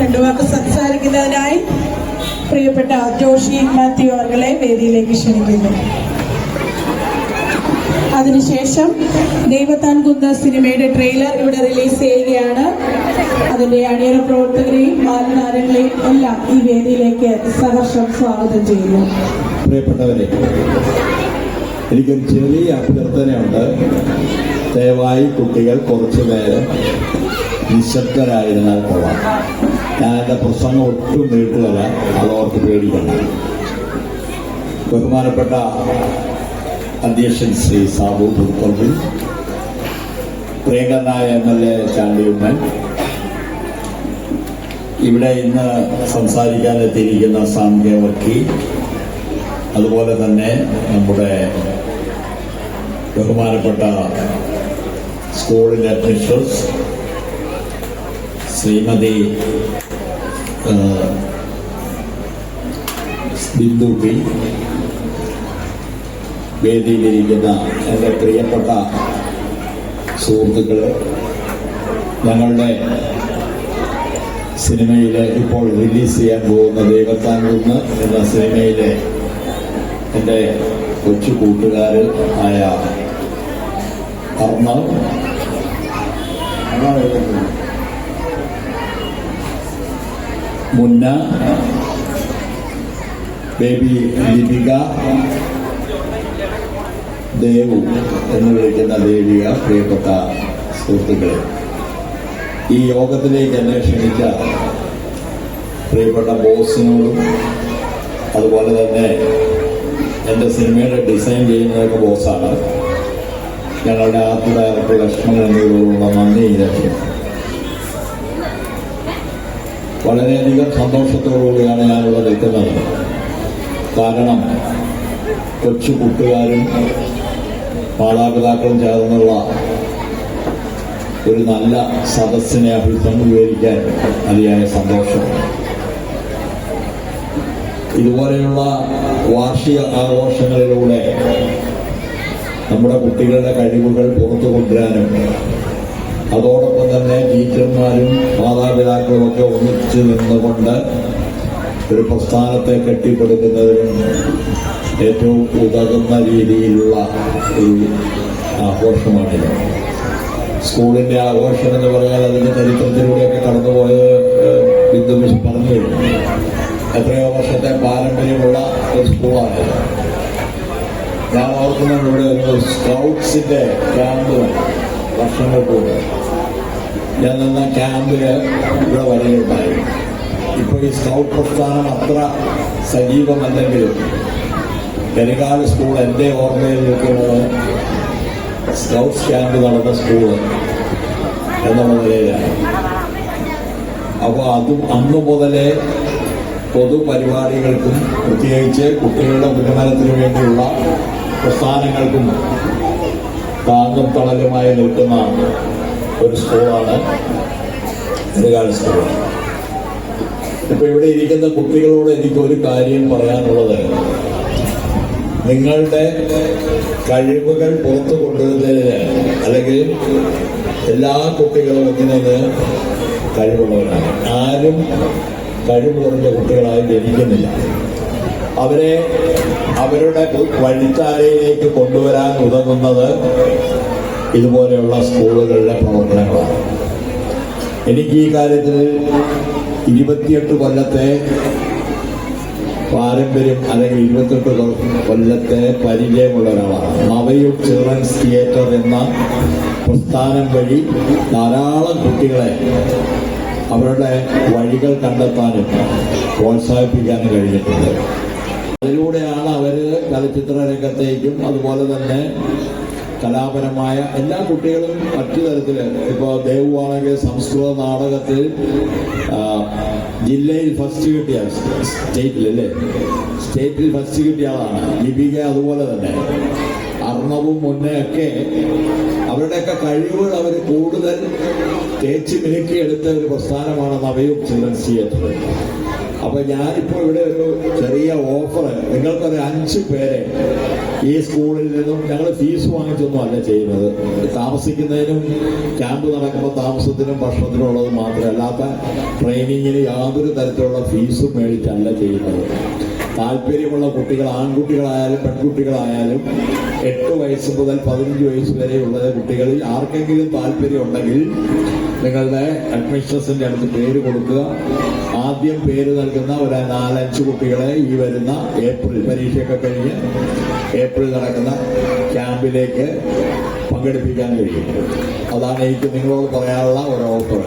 രണ്ടു വാക്ക് സംസാരിക്കുന്നതിനായി പ്രിയപ്പെട്ട ജോഷി മാത്യു അവർകളെ വേദിയിലേക്ക് ക്ഷണിക്കുന്നു. അതിനുശേഷം ദൈവത്താൻ കുന്ന സിനിമയുടെ ട്രെയിലർ ഇവിടെ റിലീസ് ചെയ്യുകയാണ്. അതിന്റെ അണിയറ പ്രവർത്തകരെയും ബാലതാരങ്ങളെയും എല്ലാം ഈ വേദിയിലേക്ക് സഹർഷം സ്വാഗതം ചെയ്യുന്നു. പ്രിയപ്പെട്ടവരെ, എനിക്കൊരു ചെറിയ അഭ്യർത്ഥനയുണ്ട്. ദയവായി കുട്ടികൾ കുറച്ചു നേരം നിശബ്ദരായിരുന്നാൽ കൊള്ളാം. ഞാൻ എൻ്റെ പ്രസംഗം ഒട്ടും നീട്ടുകയല്ല, അതോർക്ക് പേടിക്കണം. ബഹുമാനപ്പെട്ട അധ്യക്ഷൻ ശ്രീ സാബു പുതുപ്പള്ളി, പ്രിയങ്കരനായ MLA ചാണ്ടിയുമ്മൻ, ഇവിടെ ഇന്ന് സംസാരിക്കാനെത്തിയിരിക്കുന്ന സാംഖ്യവർക്കി, അതുപോലെ തന്നെ നമ്മുടെ ബഹുമാനപ്പെട്ട സ്കൂളിൻ്റെ അഡ്മിനിസ്ട്രേറ്റേഴ്സ് ശ്രീമതി ബിന്ദു പി, വേദിയിലിരിക്കുന്ന എൻ്റെ പ്രിയപ്പെട്ട സുഹൃത്തുക്കൾ, ഞങ്ങളുടെ സിനിമയിലെ ഇപ്പോൾ റിലീസ് ചെയ്യാൻ പോകുന്ന ദൈവത്താൻ കുന്ന് എന്ന സിനിമയിലെ എൻ്റെ കൊച്ചു കൂട്ടുകാരൻ ആയ അർണവ്, മുന്ന, ബേബി ലിപിക, ദേവു എന്ന് വിളിക്കുന്ന ദേവിക, പ്രിയപ്പെട്ട സുഹൃത്തുക്കളെ, ഈ യോഗത്തിലേക്ക് എന്നെ ക്ഷണിച്ച പ്രിയപ്പെട്ട ബോസിനോടും, അതുപോലെ തന്നെ എൻ്റെ സിനിമയുടെ ഡിസൈൻ ചെയ്യുന്നതൊക്കെ ബോസാണ്, ഞങ്ങളുടെ ആർട്ട് ഡയറക്ടർ ലക്ഷ്മണൻ എന്നിവരോടുള്ള നന്ദി രക്ഷം. വളരെയധികം സന്തോഷത്തോടുകൂടിയാണ് ഞാനിവിടെ നിൽക്കുന്നത്. കാരണം കൊച്ചു കൂട്ടുകാരും മാതാപിതാക്കളും ചേർന്നുള്ള ഒരു നല്ല സദസ്സിനെ അഭിസംബോധിക്കാൻ അതിയായ സന്തോഷം. ഇതുപോലെയുള്ള വാർഷിക ആഘോഷങ്ങളിലൂടെ നമ്മുടെ കുട്ടികളുടെ കഴിവുകൾ പുറത്തു കൊണ്ടുവരാനും, അതോടൊപ്പം തന്നെ ടീച്ചർമാരും മാതാപിതാക്കളും ഒക്കെ ഒന്നിച്ചു നിന്നുകൊണ്ട് ഒരു പ്രസ്ഥാനത്തെ കെട്ടിപ്പടുക്കുന്നതിനും ഏറ്റവും ഉതകുന്ന രീതിയിലുള്ള ഒരു ആഘോഷമാണിത്. സ്കൂളിൻ്റെ ആഘോഷം എന്ന് പറഞ്ഞാൽ അതിൻ്റെ ചരിത്രത്തിലൂടെയൊക്കെ കടന്നുപോയത് ബിന്ദു മിസ് പറഞ്ഞു കഴിഞ്ഞു. എത്രയോ വർഷത്തെ പാരമ്പര്യമുള്ള ഒരു സ്കൂളാണിത്. ഞാൻ ഓർക്കുന്നത് ഇവിടെ ഒരു സ്കൗട്ട്സിൻ്റെ ക്യാമ്പ് വർഷങ്ങൾക്ക് മുമ്പ് ഞാൻ നിന്ന ക്യാമ്പില് ഇവിടെ വരികയുണ്ടായി. ഇപ്പോൾ ഈ സ്കൗട്ട് പ്രസ്ഥാനം അത്ര സജീവമല്ലെങ്കിലും കരികാട് സ്കൂൾ എൻ്റെ ഓർമ്മയിൽ നിൽക്കുന്നത് സ്കൗട്ട്സ് ക്യാമ്പ് നടന്ന സ്കൂള് എന്നുള്ള നിലയിലാണ്. അപ്പോൾ അതും അന്നു മുതലേ പൊതുപരിപാടികൾക്കും പ്രത്യേകിച്ച് കുട്ടികളുടെ ഉന്നമനത്തിനു വേണ്ടിയുള്ള പ്രസ്ഥാനങ്ങൾക്കും താങ്ങും തണലുമായി നിൽക്കുന്ന ഒരു സ്കൂളാണ് കരികാട് സ്കൂൾ. ഇപ്പൊ ഇവിടെ ഇരിക്കുന്ന കുട്ടികളോട് എനിക്കൊരു കാര്യം പറയാനുള്ളത്, നിങ്ങളുടെ കഴിവുകൾ പുറത്തു കൊണ്ടുവരുന്നതിന്, അല്ലെങ്കിൽ എല്ലാ കുട്ടികളും ഇങ്ങനെ കഴിവുള്ളവരാണ്. ആരും കഴിവ് കുറഞ്ഞ കുട്ടികളായി ജനിക്കുന്നില്ല. അവരെ അവരുടെ വഴിത്താരയിലേക്ക് കൊണ്ടുവരാൻ ഉതകുന്നത് ഇതുപോലെയുള്ള സ്കൂളുകളിലെ പ്രവർത്തനങ്ങളാണ്. എനിക്ക് ഈ കാര്യത്തിൽ 28 കൊല്ലത്തെ പാരമ്പര്യം, അല്ലെങ്കിൽ 28 കൊല്ലത്തെ പരിചയമുള്ള ഒരാളാണ്. നവയുഗ് ചിൽഡ്രൻസ് തിയേറ്റർ എന്ന പ്രസ്ഥാനം വഴി ധാരാളം കുട്ടികളെ അവരുടെ വഴികൾ കണ്ടെത്താനും പ്രോത്സാഹിപ്പിക്കാനും കഴിഞ്ഞിട്ടുണ്ട്. അതിലൂടെയാണ് അവർ ചലച്ചിത്ര രംഗത്തേക്കും അതുപോലെ തന്നെ കലാപരമായ എല്ലാ കുട്ടികളും മറ്റു തരത്തിൽ, ഇപ്പോൾ ദേവുവാണെങ്കിൽ സംസ്കൃത നാടകത്തിൽ ജില്ലയിൽ ഫസ്റ്റ് കിട്ടിയ, സ്റ്റേറ്റിലല്ലേ, സ്റ്റേറ്റിൽ ഫസ്റ്റ് കിട്ടിയ ആളാണ്. ലിപിക അതുപോലെ തന്നെ, അർണവും മുന്നയൊക്കെ അവരുടെയൊക്കെ കഴിവുകൾ അവർ കൂടുതൽ തേച്ച് മിനുക്കിയെടുത്ത ഒരു പ്രസ്ഥാനമാണ് നവയുഗ് ചിൽഡ്രൻസ് തിയേറ്റർ. അപ്പൊ ഞാനിപ്പോൾ ഇവിടെ ഒരു ചെറിയ ഓഫർ, നിങ്ങൾക്കൊരു 5 പേരെ ഈ സ്കൂളിൽ നിന്നും, ഞങ്ങൾ ഫീസ് വാങ്ങിച്ചൊന്നും അല്ല ചെയ്യുന്നത്, താമസിക്കുന്നതിനും ക്യാമ്പ് നടക്കുമ്പോൾ താമസത്തിനും ഭക്ഷണത്തിനും ഉള്ളത് മാത്രമേ, അല്ലാത്ത ട്രെയിനിങ്ങിന് യാതൊരു തരത്തിലുള്ള ഫീസും മേടിച്ചല്ല ചെയ്യുന്നത്. താല്പര്യമുള്ള കുട്ടികൾ, ആൺകുട്ടികളായാലും പെൺകുട്ടികളായാലും 8 വയസ്സ് മുതൽ 15 വയസ്സ് വരെയുള്ള കുട്ടികളിൽ ആർക്കെങ്കിലും താല്പര്യം ഉണ്ടെങ്കിൽ നിങ്ങളുടെ അഡ്മിഷൻസിന്റെ അടുത്ത് പേര് കൊടുക്കുക. ആദ്യം പേര് നൽകുന്ന ഒരു 4-5 കുട്ടികളെ ഈ വരുന്ന ഏപ്രിൽ, പരീക്ഷയൊക്കെ കഴിഞ്ഞ് ഏപ്രിൽ നടക്കുന്ന ക്യാമ്പിലേക്ക് പങ്കെടുപ്പിക്കാൻ കഴിയും. അതാണ് എനിക്ക് നിങ്ങളോട് പറയാനുള്ള ഒരു ഓഫർ.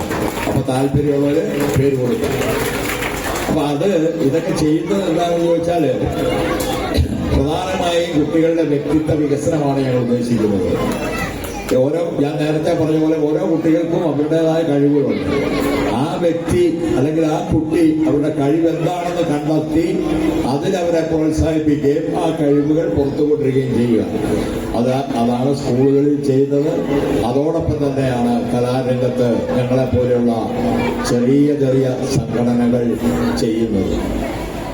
അപ്പൊ താല്പര്യമുള്ളവര് പേര് കൊടുക്കുക. അപ്പൊ ഇതൊക്കെ ചെയ്യുന്നത് എന്താണെന്ന് ചോദിച്ചാൽ പ്രധാനമായും കുട്ടികളുടെ വ്യക്തിത്വ വികസനമാണ് ഞങ്ങൾ ഉദ്ദേശിക്കുന്നത്. ഞാൻ നേരത്തെ പറഞ്ഞ പോലെ ഓരോ കുട്ടികൾക്കും അവരുടേതായ കഴിവുകളുണ്ട്. ആ വ്യക്തി അല്ലെങ്കിൽ ആ കുട്ടി അവരുടെ കഴിവ് എന്താണെന്ന് കണ്ടെത്തി അതിലവരെ പ്രോത്സാഹിപ്പിക്കുകയും ആ കഴിവുകൾ പുറത്തു കൊണ്ടിരിക്കുകയും ചെയ്യുക. അതാണ് സ്കൂളുകളിൽ ചെയ്യുന്നത്. അതോടൊപ്പം തന്നെയാണ് കലാരംഗത്ത് ഞങ്ങളെ പോലെയുള്ള ചെറിയ ചെറിയ സംഘടനകൾ ചെയ്യുന്നത്.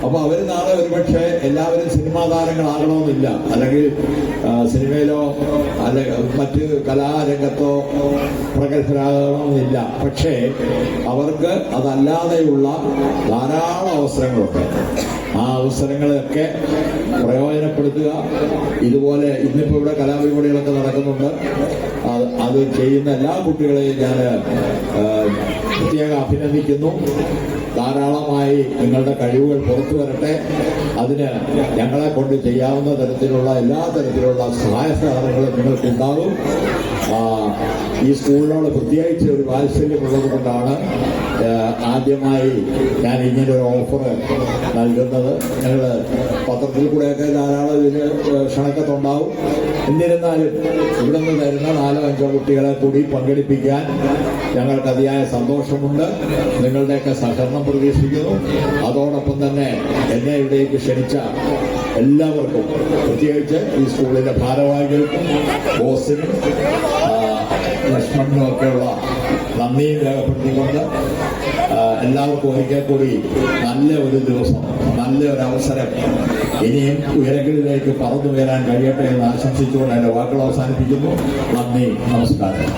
അപ്പൊ അവർ നാളെ ഒരുപക്ഷെ എല്ലാവരും സിനിമാ താരങ്ങളാകണമെന്നില്ല, അല്ലെങ്കിൽ സിനിമയിലോ അല്ലെങ്കിൽ മറ്റ് കലാരംഗത്തോ പ്രഗത്ഭരാകണമെന്നില്ല. പക്ഷേ അവർക്ക് അതല്ലാതെയുള്ള ധാരാളം അവസരങ്ങളുണ്ട്. ആ അവസരങ്ങളൊക്കെ പ്രയോജനപ്പെടുത്തുക. ഇതുപോലെ ഇന്നിപ്പോ ഇവിടെ കലാപരിപാടികളൊക്കെ നടക്കുന്നുണ്ട്. അത് ചെയ്യുന്ന എല്ലാ കുട്ടികളെയും ഞാൻ പ്രത്യേകം അഭിനന്ദിക്കുന്നു. ധാരാളമായി നിങ്ങളുടെ കഴിവുകൾ പുറത്തു വരട്ടെ. അതിന് ഞങ്ങളെ കൊണ്ട് ചെയ്യാവുന്ന തരത്തിലുള്ള എല്ലാ തരത്തിലുള്ള സഹായ സഹകരണങ്ങളും നിങ്ങൾക്കുണ്ടാകും. ഈ സ്കൂളിനോട് പ്രത്യേകിച്ച് ഒരു വാത്സല്യമുള്ളത് കൊണ്ടാണ് ആദ്യമായി ഞാൻ ഇങ്ങനൊരു ഓഫർ നൽകുന്നത്. ഞങ്ങൾ പത്രത്തിൽ കൂടെയൊക്കെ ധാരാളം ഇതിന് ക്ഷണക്കത്തുണ്ടാവും. എന്നിരുന്നാലും ഇവിടെ നിന്ന് തരുന്ന 4-5 കുട്ടികളെ കൂടി പങ്കെടുപ്പിക്കാൻ ഞങ്ങൾക്ക് അതിയായ സന്തോഷമുണ്ട്. നിങ്ങളുടെയൊക്കെ സഹകരണം പ്രതീക്ഷിക്കുന്നു. അതോടൊപ്പം തന്നെ എന്നെ ഇവിടേക്ക് ക്ഷണിച്ച എല്ലാവർക്കും, പ്രത്യേകിച്ച് ഈ സ്കൂളിന്റെ ഭാരവാഹികൾക്കും ബോസിനും ലക്ഷ്മണനും ഒക്കെയുള്ള നന്ദിയും രേഖപ്പെടുത്തിക്കൊണ്ട് എല്ലാവർക്കും ഒരിക്കൽ കൂടി നല്ല ഒരു ദിവസം, നല്ല ഒരു അവസരം ഇനിയും ഉയരങ്ങളിലേക്ക് പറന്നുയരാൻ കഴിയട്ടെ എന്ന് ആശംസിച്ചുകൊണ്ട് എന്റെ വാക്കുകൾ അവസാനിപ്പിക്കുന്നു. നന്ദി, നമസ്കാരം.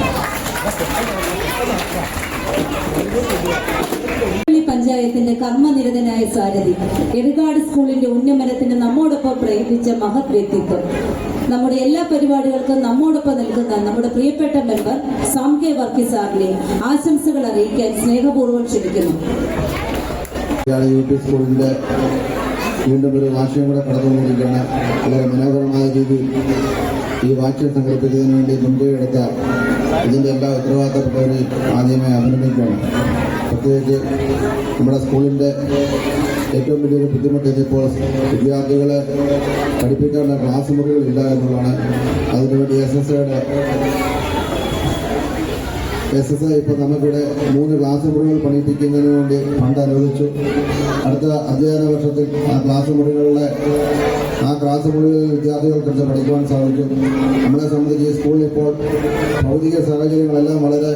പഞ്ചായത്തിന്റെ കർമ്മനിരതനായ സാരഥി, എറികാട് സ്കൂളിന്റെ ഉന്നമനത്തിന് നമ്മോടൊപ്പം പ്രയത്നിച്ച മഹത് വ്യക്തിത്വം, നമ്മുടെ എല്ലാ പരിപാടികൾക്കും നമ്മോടൊപ്പം നിൽക്കുന്ന നമ്മുടെ പ്രിയപ്പെട്ട മെമ്പർ സാം കെ വർക്കി സാറിനെ ആശംസകൾ അറിയിക്കാൻ സ്നേഹപൂർവ്വം ക്ഷണിക്കുന്നു. UP സ്കൂളിന്റെ വീണ്ടും ഒരു വാർഷികം കൂടെ കടന്നുകൊണ്ടിരിക്കുകയാണ്. വളരെ മനോഹരമായ രീതിയിൽ ഈ വാർഷികം സംഘടിപ്പിക്കുന്നതിന് വേണ്ടി മുൻകൈയെടുത്ത ഇതിന്റെ എല്ലാ ഉത്തരവാദിത്തപ്പെട്ടവരെയും ആദ്യമായി അഭിനന്ദിക്കുകയാണ്. പ്രത്യേകിച്ച് നമ്മുടെ സ്കൂളിന്റെ ഏറ്റവും വലിയൊരു ബുദ്ധിമുട്ട് ഇതിപ്പോൾ വിദ്യാർത്ഥികളെ പഠിപ്പിക്കാനുള്ള ക്ലാസ് മുറികളില്ല എന്നുള്ളതാണ്. അതിനുവേണ്ടി SSI ഇപ്പോൾ നമുക്കിവിടെ 3 ക്ലാസ് മുറികൾ പണിയിപ്പിക്കുന്നതിന് വേണ്ടി ഫണ്ട് അനുവദിച്ചു. അടുത്ത അധ്യയന വർഷത്തിൽ ആ ക്ലാസ് മുറികളിൽ വിദ്യാർത്ഥികൾക്ക് പഠിക്കുവാൻ സാധിക്കും. നമ്മളെ സംബന്ധിച്ച് ഈ സ്കൂളിൽ ഇപ്പോൾ ഭൗതിക സാഹചര്യങ്ങളെല്ലാം വളരെ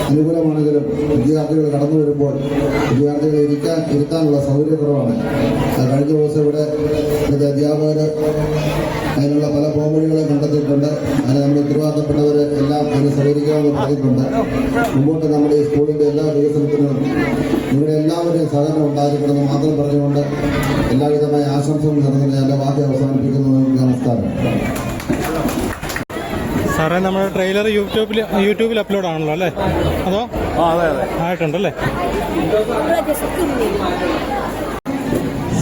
അനുകൂലമാണെങ്കിലും വിദ്യാർത്ഥികൾ കടന്നു വരുമ്പോൾ വിദ്യാർത്ഥികളെ ഇരുത്താനുള്ള സൗകര്യക്കുറവാണ്. കഴിഞ്ഞ ദിവസം ഇവിടെ അധ്യാപകർ അതിനുള്ള പല പോംവഴികളെ കണ്ടെത്തിയിട്ടുണ്ട്. അതിന് നമ്മുടെ ഉത്തരവാദിത്തപ്പെട്ടവർ എല്ലാം അതിന് സഹകരിക്കാമെന്ന് പറഞ്ഞിട്ടുണ്ട്. മുമ്പോട്ട് നമ്മുടെ ഈ സ്കൂളിന്റെ എല്ലാ വികസനത്തിനും നിങ്ങളുടെ എല്ലാവരുടെയും സഹകരണം ഉണ്ടായിരിക്കണമെന്ന് മാത്രം പറഞ്ഞുകൊണ്ട് എല്ലാവിധമായ ആശംസകൾ നടത്തുന്ന എല്ലാ വാക്യം അവസാനിപ്പിക്കുന്നു. നമസ്കാരം. സാറേ, നമ്മുടെ ട്രെയിലർ യൂട്യൂബിൽ അപ്ലോഡ് ആണല്ലോ അല്ലേ? അതോ ആയിട്ടുണ്ടല്ലേ?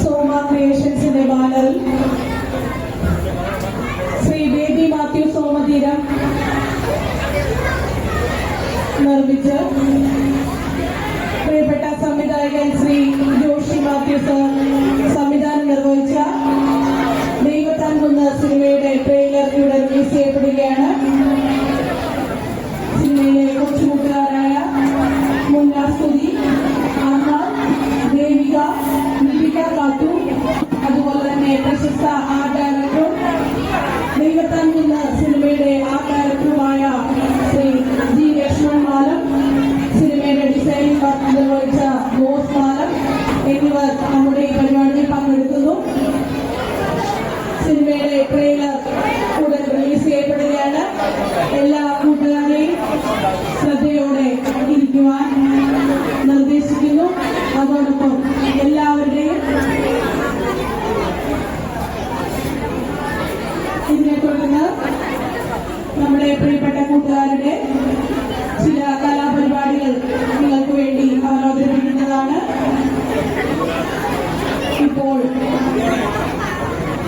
സോമ ക്രിയേഷൻസിന്റെ ബാനറിൽ ശ്രീ ബേബി മാത്യു സോമതീരം നിർമ്മിച്ച് പ്രിയപ്പെട്ട സംവിധായകൻ ശ്രീ ജോഷി മാത്യു സർ സംവിധാനം നിർവഹിച്ച ദൈവത്താൻ കുന്ന് സിനിമയുടെ ട്രെയിലർ ഇവിടെ റിലീസ് ചെയ്യപ്പെടുകയാണ്. സിനിമയിലെ കൊച്ചുകൂട്ടുകാരായ മുന്നാസ്തുതി, ആഹാർ, ദേവിക, ദീപിക കാത്തു, അതുപോലെ തന്നെ പ്രശസ്ത ആർട്ട് ഡയറക്ടറും ദൈവത്താൻ കുന്ന് സിനിമയുടെ ആർട്ട് ഡയറക്ടറുമായ ശ്രീ ജി ലക്ഷ്മൺ മാലം, സിനിമയുടെ ഡിസൈനിങ് വർക്ക് നിർവഹിച്ച ബോസ് മാലം എന്നിവർ അവർ നമ്മുടെ ഈ പരിപാടിയിൽ പങ്കെടുക്കുന്നു. സിനിമയുടെ ട്രെയിലർ ഉടൻ റിലീസ് ചെയ്യപ്പെടുകയാണ്. എല്ലാ കൂട്ടുകാരെയും ശ്രദ്ധയോടെ ഇരിക്കുവാൻ നിർദ്ദേശിക്കുന്നു. അതോടൊപ്പം എല്ലാവരുടെയും ഇതിനെ തുടർന്ന് നമ്മുടെ പ്രിയപ്പെട്ട കൂട്ടുകാരുടെ ചില കലാപരിപാടികൾ നിങ്ങൾക്ക് വേണ്ടി അവതരിപ്പിക്കുന്നതാണ്. ഇപ്പോൾ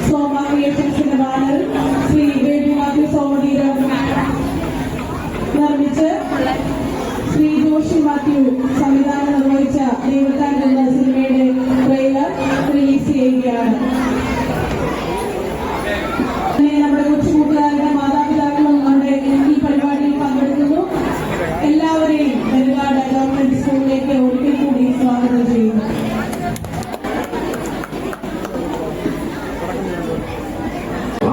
സോമ ക്രിയേഷൻസിന്റെ ബാനറിൽ ശ്രീ ബേബി മാത്യു സോമതീരം നിർമ്മിച്ച് ശ്രീ ജോഷി മാത്യു സംവിധാനം നിർവഹിച്ച ദൈവത്താൻ എന്ന സിനിമയുടെ ട്രെയിലർ റിലീസ് ചെയ്യുകയാണ്. നമ്മുടെ കൊച്ചുകൂട്ടുകാരുടെ മാതാപിതാക്കളും നമ്മുടെ ഈ പരിപാടിയിൽ പങ്കെടുക്കുന്നു. എല്ലാവരെയും എറികാട് ഗവൺമെന്റ് സ്കൂളിലേക്ക് ഒരിക്കൽ കൂടി സ്വാഗതം ചെയ്യുന്നു.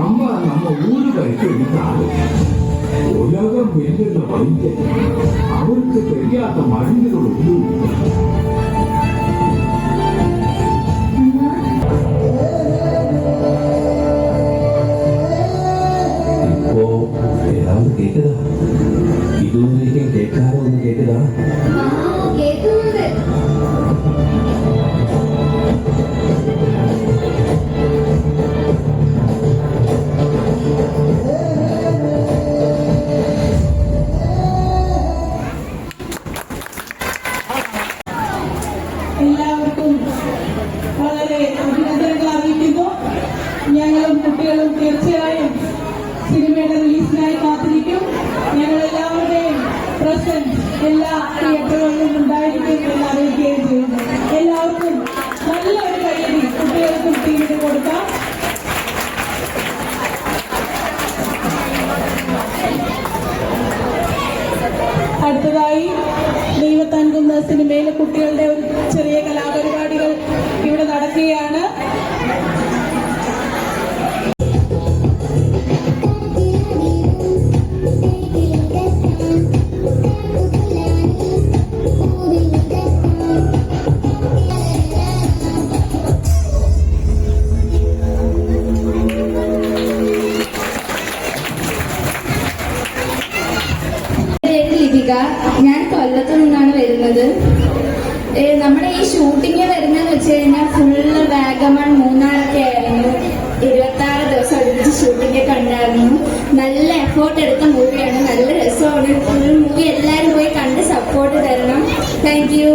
അമ്മ നമ്മ ഊര് കഴിക്കുന്ന ഉലകം വെല്ലുന്ന വൈദ്യൻ അവർക്ക് കഴിയാത്ത മരുന്നുകളുണ്ട്. ഇപ്പോ ഏതാണ്ട് കേട്ടതാ, ഇതുവരേക്കും കേൾക്കാതെ ഒന്ന് കേട്ടതാ. എല്ലാവർക്കും വളരെ അഭിനന്ദനങ്ങൾ അറിയിക്കുന്നു. ഞങ്ങളും കുട്ടികളും തീർച്ചയായും സിനിമയുടെ റിലീസിനായി കാത്തിരിക്കും. ഞങ്ങൾ എല്ലാവരുടെയും പ്രസന്റ് എല്ലാ തിയേറ്ററുകളിലും ഉണ്ടായിരിക്കും എന്ന് അറിയിക്കുകയും ചെയ്യുന്നു. എല്ലാവർക്കും നല്ലൊരു കയ്യടി കുട്ടികൾക്കും ടീമിന് കൊടുക്കാം. അടുത്തതായി ദൈവത്താൻ കുന്ന സിനിമയിലെ കുട്ടികളുടെ ഒരു ചെറിയ കലാപരിപാടികൾ ഇവിടെ നടക്കുകയാണ്. ഞാൻ കൊല്ലത്തു നിന്നാണ് വരുന്നത്. നമ്മുടെ ഈ ഷൂട്ടിങ് വരുന്നതെന്ന് വെച്ച് കഴിഞ്ഞാൽ ഫുള്ള് വാഗമൺ മൂന്നാറൊക്കെ ആയിരുന്നു. 26 ദിവസം അടുപ്പിച്ച് ഷൂട്ടിംഗ് ഒക്കെ ഉണ്ടായിരുന്നു. നല്ല എഫേർട്ട് എടുത്ത മൂവിയാണ്. നല്ല രസമാണ്. ഫുൾ മൂവി എല്ലാവരും പോയി കണ്ട് സപ്പോർട്ട് തരണം. Thank you.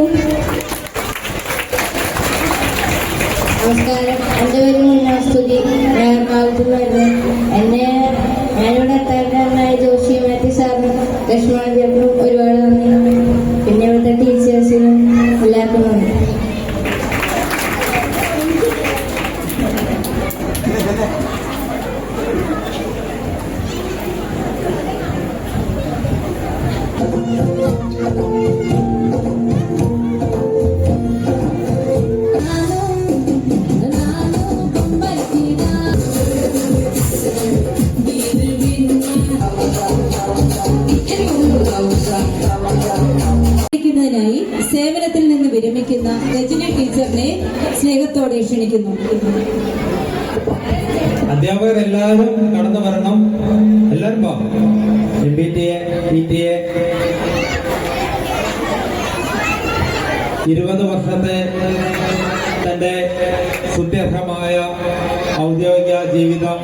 നമസ്കാരം, എൻ്റെ പേര് മുന്നാസ്തുതി. ഞാൻ എറണാകുളത്തുനിന്നായിരുന്നു. ഞാനിവിടെ എത്താനായ ജോഷി മാത്യു സാറിനും ലക്ഷ്മണ ചേട്ടനും ഒരുപാട് നന്ദി. പിന്നെ ഇവിടുത്തെ ടീച്ചേഴ്സിനും എല്ലാവർക്കും നന്ദി. ായി സേവനത്തിൽ നിന്ന് വിരമിക്കുന്ന രജന ടീച്ചറിനെ സ്നേഹത്തോടെ ക്ഷണിക്കുന്നു. അധ്യാപകരെല്ലാവരും കടന്നു വരണം. എല്ലാവരും പോകാം. MBTA, PTA 20 വർഷത്തെ തന്റെ സുദീർഘമായ ഔദ്യോഗിക ജീവിതം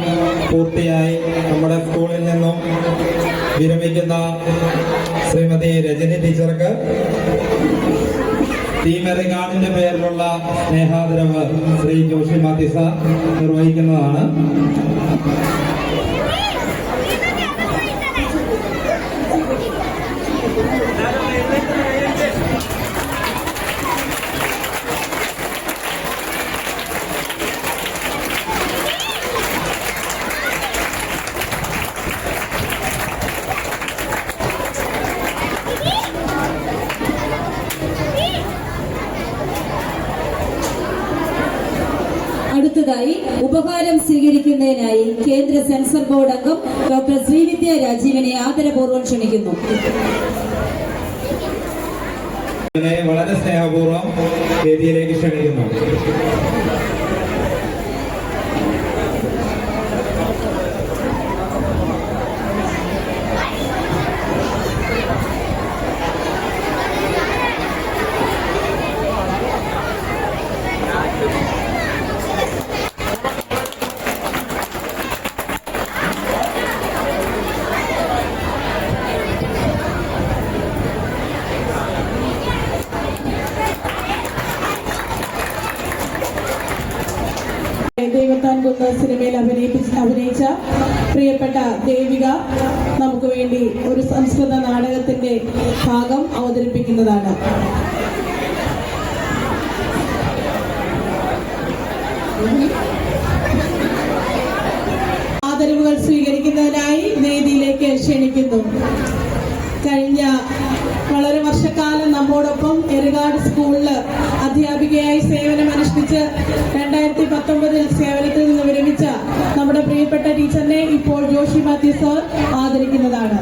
പൂർത്തിയായി നമ്മുടെ സ്കൂളിൽ നിന്നും വിരമിക്കുന്ന ശ്രീമതി രജനി ടീച്ചർക്ക് ടീം എറികാടിന്റെ പേരിലുള്ള സ്നേഹാദരവ് ശ്രീ ജോഷി മാത്യു സാർ നിർവഹിക്കുന്നതാണ്. അടുത്തതായി ഉപഹാരം സ്വീകരിക്കുന്നതിനായി കേന്ദ്ര സെൻസർ ബോർഡ് അംഗം ഡോക്ടർ ശ്രീവിദ്യ രാജീവിനെ ആദരപൂർവ്വം ക്ഷണിക്കുന്നു. ഇതിനെ വളരെ സ്നേഹപൂർവ്വം വേദിയിലേക്ക് ക്ഷണിക്കുന്നു. ദൈവത്താൻ കുന്ന സിനിമയിൽ അഭിനയിച്ച പ്രിയപ്പെട്ട ദേവിക നമുക്ക് വേണ്ടി ഒരു സംസ്കൃത നാടകത്തിന്റെ ഭാഗം അവതരിപ്പിക്കുന്നതാണ്. ആദരവുകൾ സ്വീകരിക്കുന്നതിനായി വേദിയിലേക്ക് ക്ഷണിക്കുന്നു. കഴിഞ്ഞ വളരെ വർഷക്കാലം നമ്മോടൊപ്പം എറികാട് സ്കൂളിൽ അധ്യാപികയായി സേവനമനുഷ്ഠിച്ച് 2019 സേവനത്തിൽ നിന്ന് വിരമിച്ച നമ്മുടെ പ്രിയപ്പെട്ട ടീച്ചറിനെ ഇപ്പോൾ ജോഷി മാത്യു സർ ആദരിക്കുന്നതാണ്.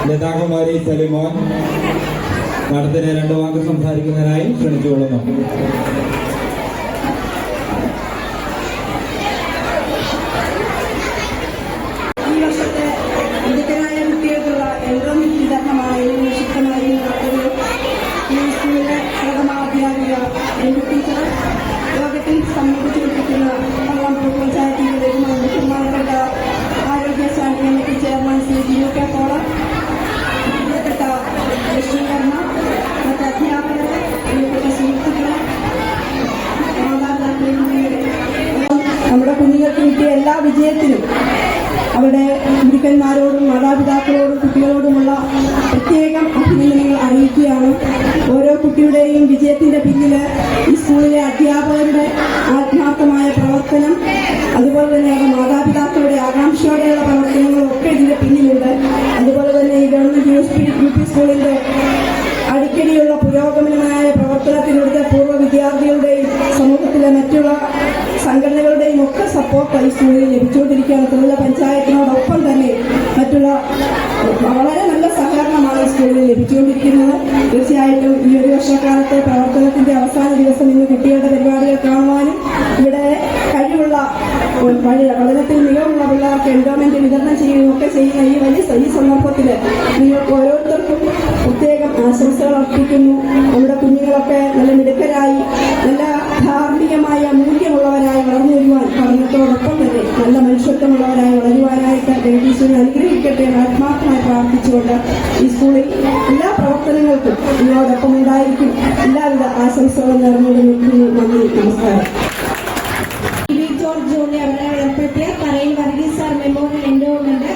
ലതാകുമാരി സലിമോൻ നടത്തിന് 2 വാക്ക് സംസാരിക്കുന്നതിനായി ക്ഷണിച്ചുകൊള്ളുന്നു. ഈ വർഷത്തെ മിടുക്കരായ കുട്ടികൾക്കുള്ള എൻറോൾമെന്റ് വിതരണമാണ് ശക്തമായി നടത്തുന്നത്. ഈ സ്കൂളിലെ പ്രഥമാധ്യാപിക ടീച്ചർ യോഗത്തിൽ സംബന്ധിച്ചുകൊണ്ടിരിക്കുന്ന പഞ്ചായത്തിന്റെ ബഹുമാനപ്പെട്ട ആരോഗ്യ standing committee chairman Shri Jiyu K പോളർ, പ്രിയപ്പെട്ട ലക്ഷ്മീകർമ്മ, മറ്റ് അധ്യാപകരെ, പ്രിയപ്പെട്ട സുഹൃത്തുക്കളെ, മാതാപിതാക്കളെ, നമ്മുടെ കുഞ്ഞുങ്ങൾക്ക് കിട്ടിയ എല്ലാ വിജയത്തിനും അവരുടെ ഗുരുക്കന്മാരോടും മാതാപിതാക്കളോടും കുട്ടികളോടുമുള്ള പ്രത്യേകം അഭിനന്ദനങ്ങൾ അറിയിക്കുകയാണ്. ഓരോ കുട്ടിയുടെയും വിജയത്തിന്റെ പിന്നിൽ ഈ സ്കൂളിലെ അധ്യാപകരുടെ ആത്മാർത്ഥമായ പ്രവർത്തനം, അതുപോലെ തന്നെ അവരുടെ മാതാപിതാക്കളുടെ ആകാംക്ഷയോടെയുള്ള പ്രവർത്തനങ്ങളും ഒക്കെ ഇതിന്റെ പിന്നിലുണ്ട്. അതുപോലെ തന്നെ ഈ ഗവൺമെന്റ് യു പി സ്കൂളിന്റെ അടിക്കടിയുള്ള പുരോഗമനമായ പ്രവർത്തനത്തിലൂടെ പൂർവ്വ വിദ്യാർത്ഥികളുടെയും സമൂഹത്തിലെ മറ്റുള്ള സംഘടനകളുടെയും ഒക്കെ സപ്പോർട്ട് ഈ സ്കൂളിൽ ലഭിച്ചുകൊണ്ടിരിക്കുകയാണ്. ത്രിതല പഞ്ചായത്തിനോടൊപ്പം തന്നെ മറ്റുള്ള വളരെ നല്ല സഹകരണമാണ് ഈ സ്കൂളിൽ ലഭിച്ചുകൊണ്ടിരിക്കുന്നത്. തീർച്ചയായിട്ടും ഈ ഒരു വർഷക്കാലത്തെ പ്രവർത്തനത്തിന്റെ അവസാന ദിവസം ഇന്ന് കുട്ടികളുടെ പരിപാടികൾ കാണുവാനും ഇവിടെ കഴിവുള്ള പഠനത്തിൽ മികവുള്ള പിള്ളേർക്ക് എൻഡോമെന്റ് വിതരണം ചെയ്യുകയൊക്കെ ചെയ്യുന്ന ഈ സന്ദർഭത്തിൽ നിങ്ങൾക്ക് ഓരോരുത്തർക്കും പ്രത്യേകം ആശംസകൾ അർപ്പിക്കുന്നു. നമ്മുടെ കുഞ്ഞുങ്ങളൊക്കെ നല്ല മിടുക്കരായി നല്ല ധാർമ്മികമായ മൂല്യമുള്ളവരായി വളർന്നു വരുവാൻ പഠനത്തോടൊപ്പം തന്നെ നല്ല മനുഷ്യത്വമുള്ളവരായി വളരുവാനായിട്ട് ദേവീശ്വരൻ അനുഗ്രഹിക്കട്ടെ എന്ന് ആത്മാർത്ഥമായി പ്രാർത്ഥിച്ചുകൊണ്ട് ഈ സ്കൂളിൽ എല്ലാ പ്രവർത്തനങ്ങൾക്കും ഇതിനോടൊപ്പം ഉണ്ടായിരിക്കും എല്ലാവിധ ആശംസകളും നേർന്നുകൊണ്ട് നിൽക്കുന്നു. നന്ദി, നമസ്കാരം. ജോർജ് ജോലി അവരെ ഏർപ്പെടുത്തിയ Parayil Varghese sir memorial endowment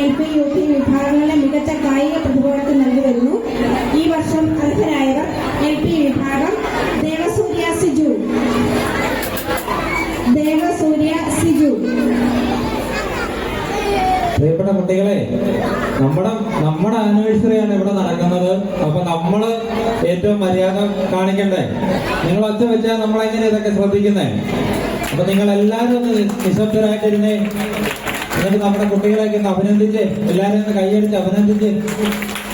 LP UP വിഭാഗങ്ങളിലെ മികച്ച കായിക പ്രതിഭകൾക്ക് നൽകി വരുന്നു. ഈ വർഷം അർഹരായവർ LP വിഭാഗം ദേവസൂര്യ സിജു. പ്രിയപ്പെട്ട കുട്ടികളെ, നമ്മുടെ ആനിവേഴ്സറിയാണ് ഇവിടെ നടക്കുന്നത്. അപ്പൊ നമ്മള് ഏറ്റവും മര്യാദ കാണിക്കണ്ടേ? നിങ്ങൾ ഒച്ച വെച്ചാൽ നമ്മളെങ്ങനെ ഇതൊക്കെ ശ്രദ്ധിക്കുന്നേ? അപ്പൊ നിങ്ങൾ എല്ലാവരും ഒന്ന് നിശബ്ദരായിട്ടിരുന്നേ. എന്നിട്ട് നമ്മുടെ കുട്ടികളെയൊക്കെ ഒന്ന് അഭിനന്ദിച്ച്, എല്ലാവരും ഒന്ന് കൈയടിച്ച് അഭിനന്ദിച്ച്.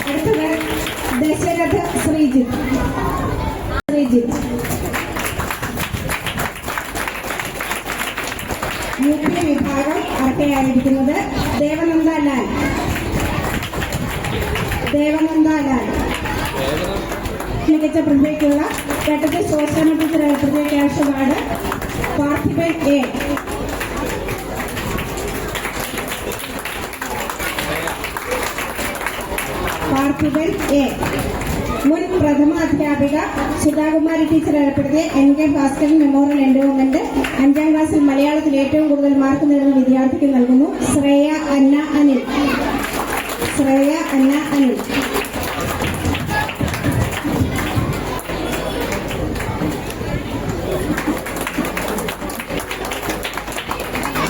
അടുത്തത് ദശരഥ ശ്രീജിത്ത്. UP വിഭാഗം അർഹയായിരിക്കുന്നത് ദേവനാഥ് മികച്ച പ്രതിഭയ്ക്കുള്ള ഘട്ടത്തിൽ സോഷ്യൽ ടീച്ചർ ഏർപ്പെടുത്തിയ ക്യാഷ് അവാർഡ് പാർത്ഥിപൻ എ. മുൻ പ്രഥമ അധ്യാപിക സുധാകുമാരി ടീച്ചർ ഏർപ്പെടുത്തിയ NK ഭാസ്കരൻ മെമ്മോറിയൽ എൻഡോവ്മെന്റ് 5ാം ക്ലാസ്സിൽ മലയാളത്തിൽ ഏറ്റവും കൂടുതൽ മാർക്ക് നേടുന്ന വിദ്യാർത്ഥിക്ക് നൽകുന്നു. ശ്രേയ അന്ന അനിൽ.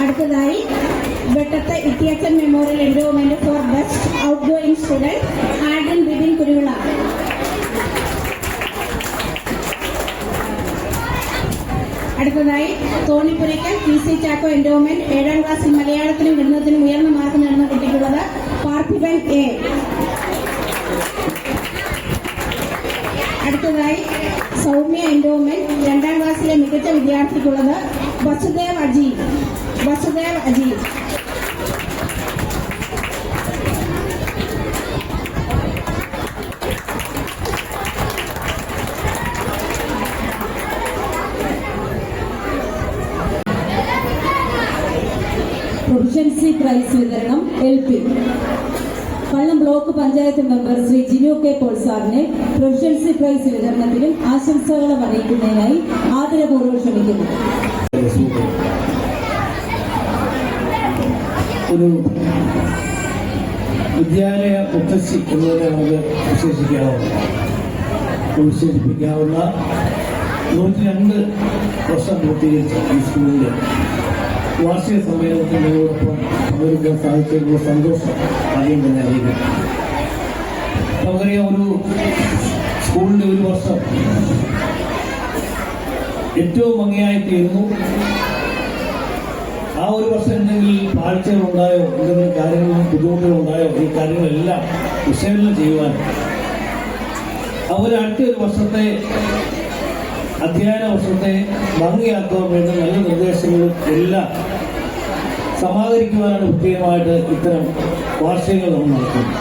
അടുത്തതായി വെട്ടത്തെ Ittiyachan memorial endowment for best outgoing student Adrin Bibin Kuruvila. അടുത്തതായി തോണിപ്പുരയ്ക്കൽ PC ചാക്കോ എൻഡോവ്മെന്റ് 7ാം ക്ലാസ്സിൽ മലയാളത്തിലും ഗണിതത്തിലും ഉയർന്ന മാർക്ക് നേടുന്ന കുട്ടിക്കുള്ളത് പാർത്ഥിപൻ എ. അടുത്തതായി സൗമ്യ എൻഡോവ്മെന്റ് 2ാം ക്ലാസ്സിലെ മികച്ച വിദ്യാർത്ഥിക്കുള്ളത് വസുദേവ് അജീവ്. പ്രൊഫഷൻസി പ്രൈസ് വിതരണം LP. Pallam block panchayat member Shri Jinu K Paul സാറിനെ പ്രൊഫഷൻസി പ്രൈസ് വിതരണത്തിലും ആശംസകളും അറിയിക്കുന്നതിനായി ആദരപൂർവ്വം ക്ഷണിക്കുന്നു. ഒരു വിദ്യാലയ മുത്തശ്ശി എന്നതിനെ നമുക്ക് വിശേഷിപ്പിക്കാവുന്ന 102 വർഷം പൂർത്തീകരിച്ച ഈ സ്കൂളിലെ വാർഷിക സമ്മേളനത്തിനോടൊപ്പം പങ്കെടുക്കാൻ സാധിച്ചതിനുള്ള സന്തോഷം ആദ്യം തന്നെ അറിയിക്കും. നമുക്കറിയാം, ഒരു സ്കൂളിന്റെ ഒരു വർഷം ഏറ്റവും ഭംഗിയായി തീർന്നു. ആ ഒരു വർഷം എന്തെങ്കിലും പാഴ്ചകളുണ്ടായോ, എന്തെങ്കിലും കാര്യങ്ങളും ബുദ്ധിമുട്ടുകളുണ്ടായോ, ഈ കാര്യങ്ങളെല്ലാം വിശകലനം ചെയ്യുവാൻ അടുത്തൊരു വർഷത്തെ അധ്യയന വർഷത്തെ ഭംഗിയാക്കുവാൻ വേണ്ട നല്ല നിർദ്ദേശങ്ങളും എല്ലാം സമാഹരിക്കുവാനാണ് പ്രത്യേകമായിട്ട് ഇത്തരം വാർഷികങ്ങൾ നമ്മൾ നടത്തുന്നത്.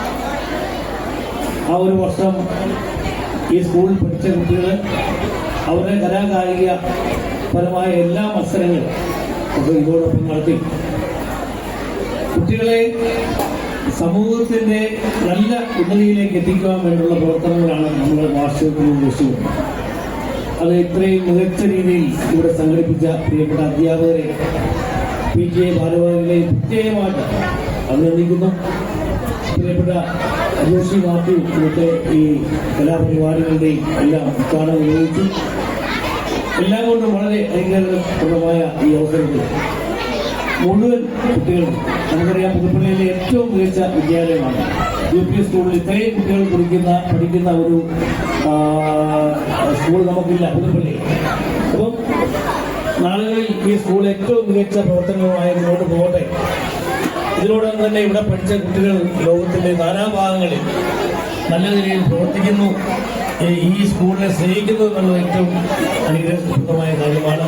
ആ ഒരു വർഷം ഈ സ്കൂളിൽ പഠിച്ച കുട്ടികൾ അവരുടെ കലാകായിക പരമായ എല്ലാ മത്സരങ്ങളും ഒക്കെ ഇതോടൊപ്പം നടത്തി കുട്ടികളെ സമൂഹത്തിന്റെ നല്ല ഉന്നതിയിലേക്ക് എത്തിക്കുവാൻ വേണ്ടിയുള്ള പ്രവർത്തനങ്ങളാണ് നമ്മൾ വാർഷികത്തിൽ ഉദ്ദേശിക്കുന്നത്. അത് ഇത്രയും മികച്ച രീതിയിൽ ഇവിടെ സംഘടിപ്പിച്ച പ്രിയപ്പെട്ട അധ്യാപകരെ, PTA ഭാരവാഹികളെ പ്രത്യേകമായിട്ട് അഭിനന്ദിക്കുന്നു. പ്രിയപ്പെട്ട ജോഷി മാത്യു ഇവിടുത്തെ ഈ കലാപരിപാടികളുടെയും എല്ലാം ഉദ്ഘാടനം നിർവഹിച്ചു. എല്ലാം കൊണ്ടും വളരെ ഐക്യപ്രദമായ ഈ അവസരത്തിൽ മുഴുവൻ കുട്ടികളും, നമുക്കറിയാം പുതുപ്പള്ളിയിലെ ഏറ്റവും മികച്ച വിദ്യാലയമാണ് UP സ്കൂളിൽ. ഇത്രയും കുട്ടികൾ പഠിക്കുന്ന ഒരു സ്കൂൾ നമുക്കില്ല പുതുപ്പള്ളി. അപ്പം നാളുകളിൽ ഈ സ്കൂൾ ഏറ്റവും മികച്ച പ്രവർത്തനവുമായി മുന്നോട്ട് പോകട്ടെ. ഇതിനോടൊപ്പം തന്നെ ഇവിടെ പഠിച്ച കുട്ടികൾ ലോകത്തിന്റെ നാനാഭാഗങ്ങളിൽ നല്ല നിലയിൽ പ്രവർത്തിക്കുന്നു. ഈ സ്കൂളിനെ സ്നേഹിക്കുന്നു എന്നുള്ളത് ഏറ്റവും അനുഗ്രഹപ്രദമായ കാര്യമാണ്.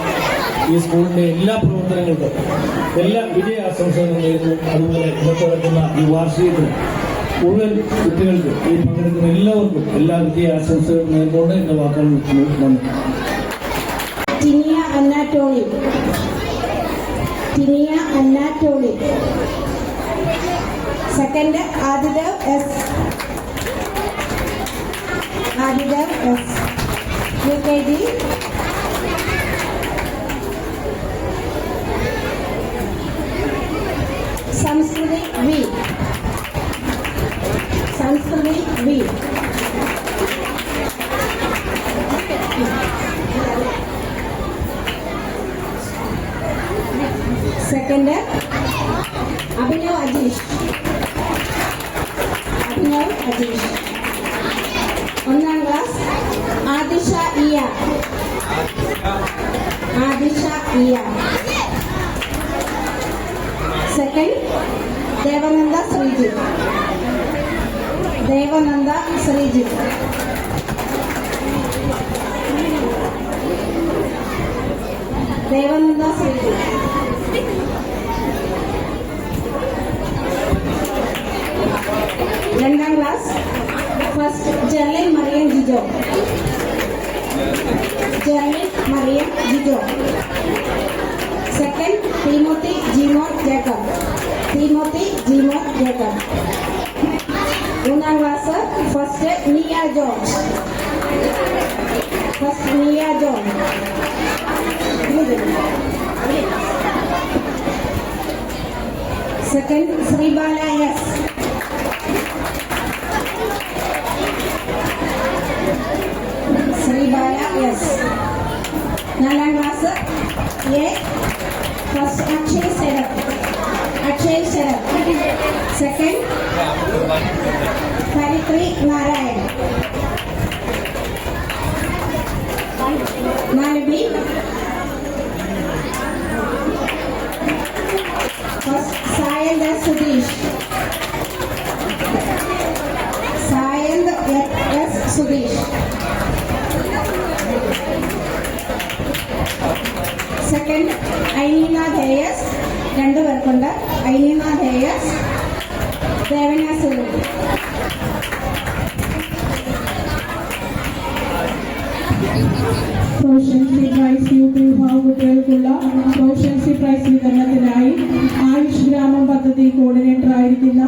ഈ സ്കൂളിന്റെ എല്ലാ പ്രവർത്തനങ്ങൾക്കും എല്ലാ വിജയ ആശംസകളും നേരുന്നു. അതുപോലെ ഇന്നത്തെ നടക്കുന്ന ഈ വാർഷികത്തിൽ മുഴുവൻ കുട്ടികൾക്കും ഈ പങ്കെടുക്കുന്ന എല്ലാവർക്കും എല്ലാ വിജയ ആശംസകളും നേർന്നുകൊണ്ട് എന്റെ വാക്കുകൾ നന്ദി. Tiniya Annatoli. Second Adidev S. UKG. Samskriti V. Second Abhinav Ajeesh. 1ാം ക്ലാസ് ആദിഷ ഇയ. സെക്കൻഡ് ദേവനന്ദ ശ്രീജിത്ത്. രണ്ടാം class first Jerline Mariam Jijo. Jeremy Mariam Gijo. Second, Timothy Jimon Jacob. Timothy Jimon Jacob. Unang class, first Nia George. First Nia George. Second, Sribala S. Sribala S. Nalang class A. First Akshay Sharaf. Akshay Sharaf. Second, Haritri Narayan. 9B. First, Sayend Sudesh. Sayend S. Sudesh. Second, Ainina Deyas. രണ്ട് പേർക്കുണ്ട്. Ainina Deyas. Devana Sulu. Proficiency prize youth വിഭാഗം കുട്ടികൾക്കുള്ള proficiency price വിതരണത്തിനായി ആയുഷ് ഗ്രാമം പദ്ധതി coordinator ആയിരിക്കുന്ന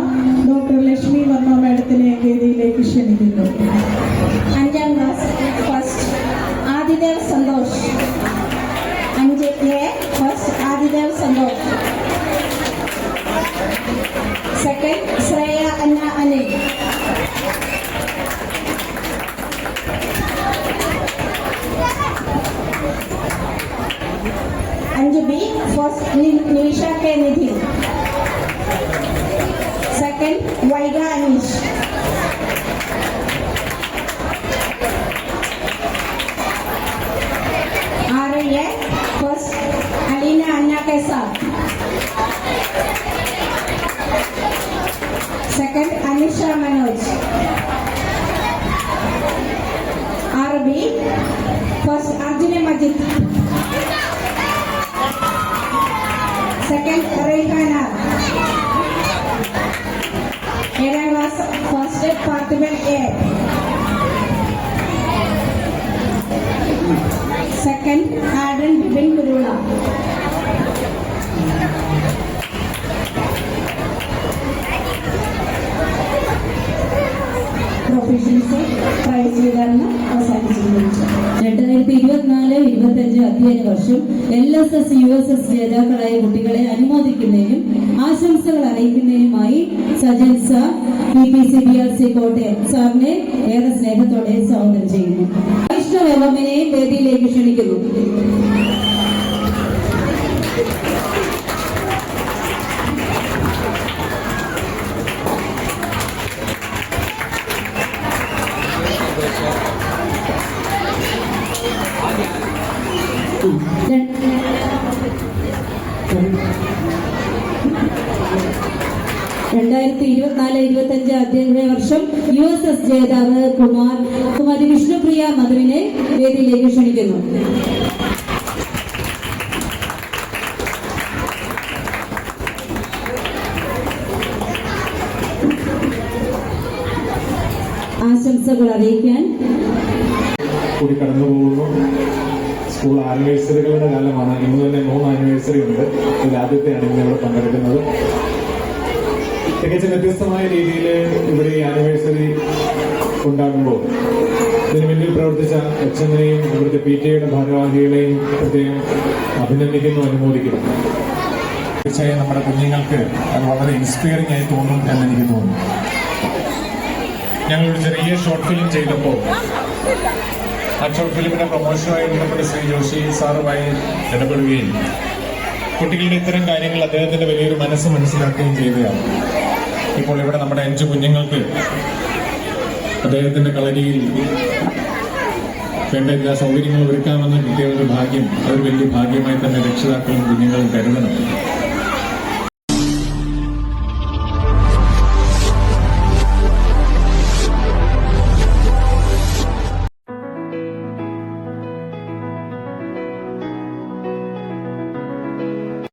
doctor Lakshmi Varma മാഡത്തിനെ വേദിയിലേക്ക് ക്ഷണിക്കുന്നു. 5ാം class first Adidev Santhosh. 5A first Adidev Santhosh. Second Shreya Anna Anil. B first Nisha K Nidhi. Second Vaiga Anish. RA first Alina Anna Kesa. Second Anisha Manoj. RB first Arjuna Majid. Second, Rehana. 7th class, first Parthiban A. Second, Adrian Bibin Kurula. Proficiency prize വിതരണം അവസാനിച്ചിരിക്കുന്നു. 2024-25 അധ്യയന വർഷം LSS USS ജേതാക്കളായ കുട്ടികളെ അനുമോദിക്കുന്നതിനും ആശംസകൾ അറിയിക്കുന്നതിനുമായി Sajan sir PPCBRC Kottayam സാറിനെ ഏറെ സ്നേഹത്തോടെ സ്വാഗതം ചെയ്യുന്നു. വൈഷ്ണവമ്മനെയും വേദിയിലേക്ക് ക്ഷണിക്കുന്നു. രണ്ടായിരത്തി 24-25 അധ്യയന വർഷം USS ജേതാവ് കുമാരി വിഷ്ണുപ്രിയ മധുവിനെ വേദിയിലേക്ക് ക്ഷണിക്കുന്നു. ആശംസകൾ അറിയിക്കാൻ കൂടി കടന്നു പോകുന്നു. സ്കൂൾ ആനിവേഴ്സറികളുടെ കാലമാണ്. ഇന്ന് തന്നെ 3 ആനിവേഴ്സറി ഉണ്ട്. ഇതിൽ ആദ്യത്തെയാണ് ഇന്ന് ഇവിടെ പങ്കെടുക്കുന്നത്. തികച്ചും വ്യത്യസ്തമായ രീതിയിൽ ഇവിടെ ഈ ആനിവേഴ്സറി ഉണ്ടാകുമ്പോൾ ഇതിന് മുന്നിൽ പ്രവർത്തിച്ച HMനെയും ഇവിടുത്തെ PTA ഭാരവാഹികളെയും പ്രത്യേകം അഭിനന്ദിക്കുന്നു, അനുമോദിക്കുന്നു. തീർച്ചയായും നമ്മുടെ കുഞ്ഞുങ്ങൾക്ക് അത് വളരെ ഇൻസ്പയറിംഗ് ആയി തോന്നും എന്നെനിക്ക് തോന്നുന്നു. ഞങ്ങളൊരു ചെറിയ ഷോർട്ട് ഫിലിം ചെയ്തപ്പോൾ ആ ഷോർട്ട് ഫിലിമിന്റെ പ്രൊമോഷനുമായി ബന്ധപ്പെട്ട് ശ്രീ ജോഷി സാറുമായി ഇടപെടുകയും കുട്ടികളുടെ ഇത്തരം കാര്യങ്ങൾ അദ്ദേഹത്തിന്റെ വലിയൊരു മനസ്സ് മനസ്സിലാക്കുകയും ചെയ്തതാണ്. ഇപ്പോൾ ഇവിടെ നമ്മുടെ 5 കുഞ്ഞുങ്ങൾക്ക് അദ്ദേഹത്തിന്റെ കളരിയിൽ വേണ്ട എല്ലാ സൗകര്യങ്ങളും ഒരുക്കാമെന്ന് കിട്ടിയ ഒരു ഭാഗ്യം, അതൊരു വലിയ ഭാഗ്യമായി തന്നെ രക്ഷിതാക്കളും കുഞ്ഞുങ്ങളും കരുതണം.